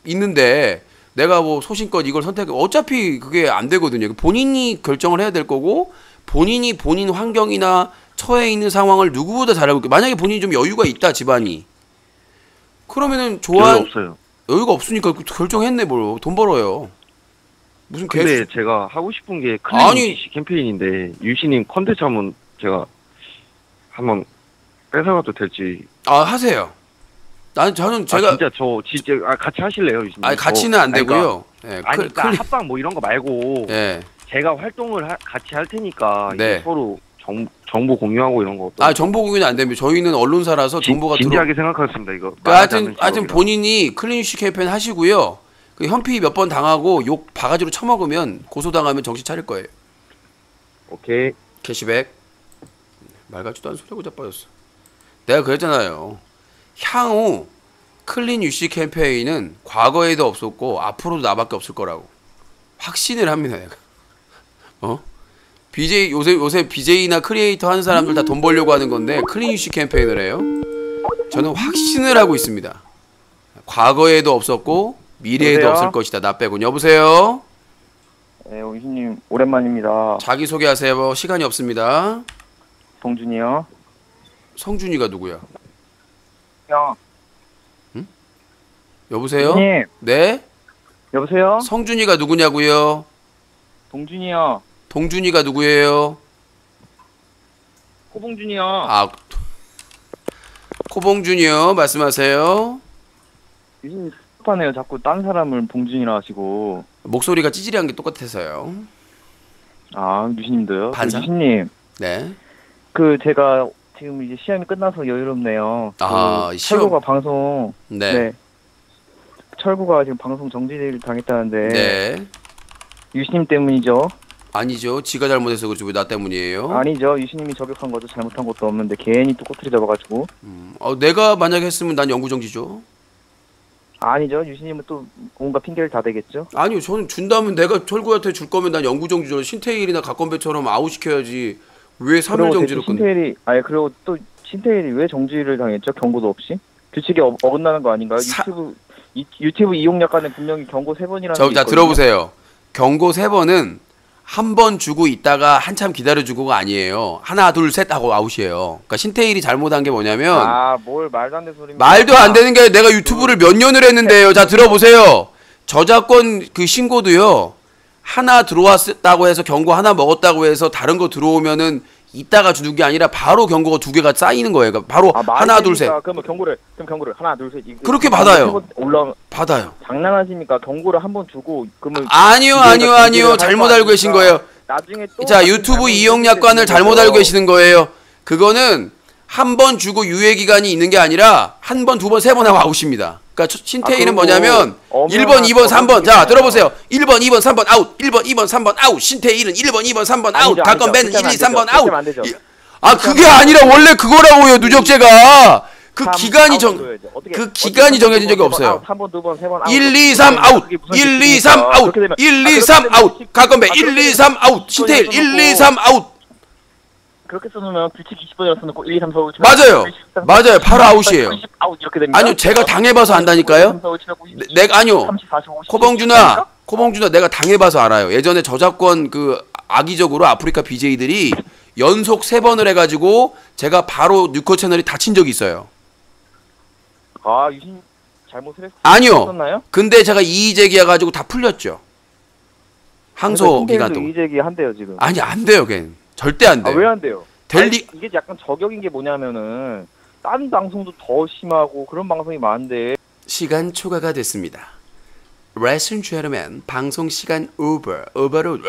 있는데 내가 뭐 소신껏 이걸 어차피 그게 안 되거든요. 본인이 결정을 해야 될 거고 본인이 본인 환경이나 처해 있는 상황을 누구보다 잘 알고 만약에 본인이 좀 여유가 있다 집안이 그러면은
없어요.
여유가 없으니까 결정했네 뭘 돈 벌어요. 무슨
근데 제가 하고 싶은 게
아니.
클린 캠페인인데 유시님 컨텐츠 한번 제가 한번 뺏어가도 될지.
하세요. 저는 제가
진짜 같이 하실래요, 유시님?
같이는 안 되고요.
그러니까 합방 뭐 이런 거 말고 제가 활동을 같이 할 테니까 이제 서로 정보 공유하고 이런 거.
정보 공유는 안 됩니다. 저희는 언론사라서 정보가
진지하게 생각하겠습니다. 이거.
하여튼 본인이 클린이슈 캠페인 하시고요. 그 현피 몇 번 당하고 욕 바가지로 쳐먹으면 고소당하면 정신 차릴 거예요.
오케이.
캐시백. 말 같지도 않은 소리하고 자빠졌어. 내가 그랬잖아요. 향후 클린 UC 캠페인은 과거에도 없었고 앞으로도 나밖에 없을 거라고 확신을 합니다. 내가. BJ 요새 BJ나 크리에이터 하는 사람들 다 돈 벌려고 하는 건데 클린 UC 캠페인을 해요. 저는 확신을 하고 있습니다. 과거에도 없었고 미래에도
여보세요?
없을 것이다. 나 빼곤. 여보세요?
네, 유신님 오랜만입니다.
자기 소개하세요. 시간이 없습니다.
동준이요.
성준이가 누구야?
형.
여보세요?
유신님.
네?
여보세요?
성준이가 누구냐고요?
동준이요.
동준이가 누구예요?
호봉준이요.
코봉준이요. 말씀하세요.
유신님 섭하네요. 자꾸 딴 사람을 봉준이라 하시고.
목소리가 찌질한 게 똑같아서요.
유신님도요?
반사?
유신님.
네.
제가 지금 이제 시험이 끝나서 여유롭네요.
시험.
철구가 방송.
네.
철구가 지금 방송 정지를 당했다는데.
네.
유신님 때문이죠?
아니죠. 지가 잘못해서 그렇지 왜 나 때문이에요?
아니죠. 유신님이 저격한 거죠. 잘못한 것도 없는데 괜히 또 꼬투리 잡아가지고.
내가 만약에 했으면 난 영구정지죠.
아니죠. 유신님은 또 뭔가 핑계를 다 대겠죠?
아니요. 저는 준다면 내가 철구한테 줄 거면 난 영구정지죠. 신태일이나 각건배처럼 아웃시켜야지. 왜 3일 정지를
신태일이 그리고 또 신태일이 왜 정지를 당했죠? 경고도 없이? 규칙에 어긋나는 거 아닌가요? 유튜브 이용약관에 분명히 경고 3번이라는 게
자, 들어보세요. 경고 3번은 한 번 주고 있다가 한참 기다려주고가 아니에요. 하나 둘 셋 하고 아웃이에요. 그러니까 신태일이 잘못한 게 뭐냐면
뭘 말도 안 되는 소리입니다.
말도 안 되는 게 내가 유튜브를 몇 년을 했는데요. 자, 들어보세요. 저작권 그 신고도요. 하나 들어왔다고 해서 경고 하나 먹었다고 해서 다른 거 들어오면은 이따가 주는 게 아니라 바로 경고가 2개가 쌓이는 거예요. 그러니까 바로 하나 둘 셋.
그럼 경고를 하나 둘 셋.
그렇게 받아요. 받아요.
장난하십니까? 경고를 한 번 주고 그러면
아니요. 잘못 알고 계신 거예요.
나중에 또
자, 유튜브 이용약관을 잘못 알고 계시는 거예요. 그거는 한 번 주고 유예 기간이 있는 게 아니라 한 번, 두 번, 세 번 하고 아웃입니다. 그러니까 신태일은 뭐냐면 1번, 2번, 3번. 자, 들어보세요. 1번, 2번, 3번 아웃. 1번, 2번, 3번 아웃. 신태일은 1번, 2번, 3번 아웃. 각건배는 1, 2, 3번 아웃. 그게 아니라 원래 그거라고요. 누적제가. 그 기간이 정해진 적이 없어요.
3번, 2번, 3번 아웃.
1, 2, 3 아웃. 1, 2, 3 아웃. 1, 2, 3 아웃. 각건배 1, 2, 3 아웃. 신태일 1, 2, 3 아웃.
그렇게 써놓으면 규칙 20번이라 써놓고 1, 2, 3, 4, 5, 7,
맞아요. 바로 아웃이에요.
아웃 이렇게 됩니다.
아니요, 제가 당해봐서 안다니까요. 코봉준아, 내가 당해봐서 알아요. 예전에 저작권 악의적으로 아프리카 BJ들이 연속 3번을 해가지고 제가 바로 뉴커 채널이 닫힌 적이 있어요.
유신 잘못을 했었나요?
아니요. 근데 제가 이의 제기해가지고 다 풀렸죠. 항소 기간 동안.
이의제기 한대요 지금.
아니 안 돼요, 걔 절대 안 돼요.
왜 안 돼요?
델리
이게 약간 저격인 게 뭐냐면은 다른 방송도 더 심하고 그런 방송이 많은데.
시간 초과가 됐습니다. Ladies and gentlemen, 방송 시간 오버로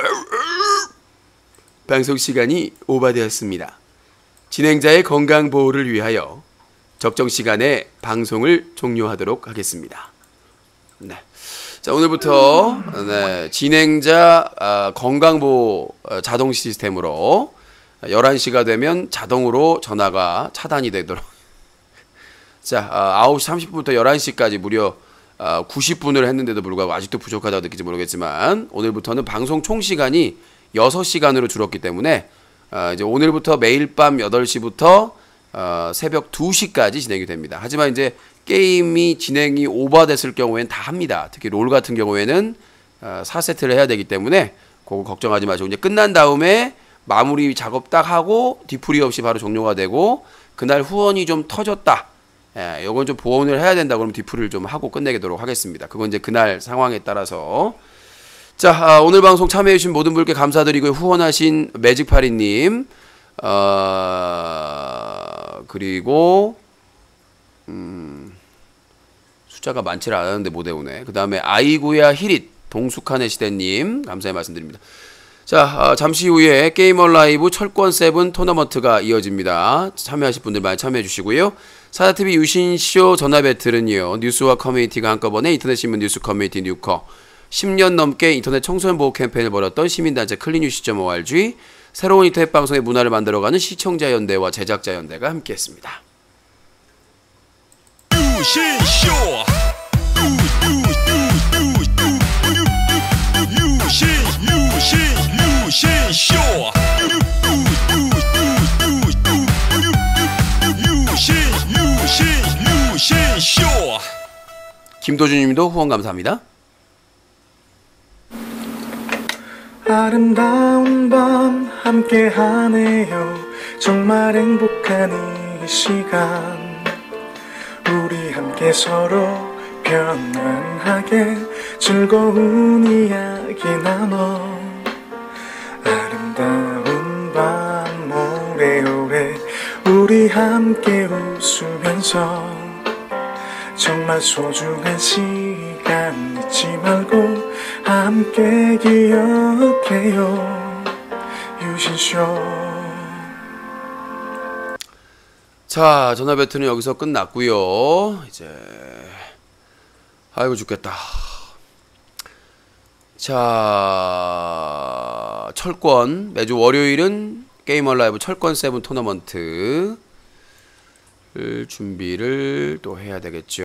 방송 시간이 오버되었습니다. 진행자의 건강 보호를 위하여 적정 시간에 방송을 종료하도록 하겠습니다. 네. 자, 오늘부터 진행자 건강보호 자동 시스템으로 11시가 되면 자동으로 전화가 차단이 되도록. 자, 9시 30분부터 11시까지 무려 90분을 했는데도 불구하고 아직도 부족하다고 느끼지 모르겠지만 오늘부터는 방송 총 시간이 6시간으로 줄었기 때문에 이제 오늘부터 매일 밤 8시부터 새벽 2시까지 진행이 됩니다. 하지만 이제 게임이 진행이 오버됐을 경우에는 다 합니다. 특히 롤 같은 경우에는 4세트를 해야 되기 때문에 그거 걱정하지 마시고 이제 끝난 다음에 마무리 작업 딱 하고 뒤풀이 없이 바로 종료가 되고 그날 후원이 좀 터졌다. 예, 요건 좀 보온을 해야 된다 그러면 뒤풀이를 좀 하고 끝내도록 하겠습니다. 그건 이제 그날 상황에 따라서. 자, 오늘 방송 참여해주신 모든 분께 감사드리고요. 후원하신 매직파리님, 그리고 숫자가 많지는 않았는데 못 외우네. 그 다음에 아이구야 히릿 동숙한의 시대님 감사의 말씀드립니다. 자, 잠시 후에 게이머 라이브 철권 7 토너먼트가 이어집니다. 참여하실 분들 많이 참여해 주시고요. 사자TV 유신쇼 전화배틀은요, 뉴스와 커뮤니티가 한꺼번에 인터넷 신문 뉴스 커뮤니티 뉴커, 10년 넘게 인터넷 청소년 보호 캠페인을 벌였던 시민단체 클린뉴시.org, 새로운 인터넷 방송의 문화를 만들어가는 시청자연대와 제작자연대가 함께했습니다. 유신쇼 유신쇼. 김도준님도 후원 감사합니다.
아름다운 밤 함께하네요. 정말 행복한 이 시간 우리 함께 서로 편안하게 즐거운 이야기 나눠 아름다운 밤 오래오래 우리 함께 웃으면서 정말 소중한 시간 잊지 말고 함께 기억해요. 유신쇼.
자, 전화 배틀은 여기서 끝났고요. 이제 아이고 죽겠다. 자, 철권 매주 월요일은 게이머 라이브 철권 7 토너먼트 준비를 또 해야 되겠죠.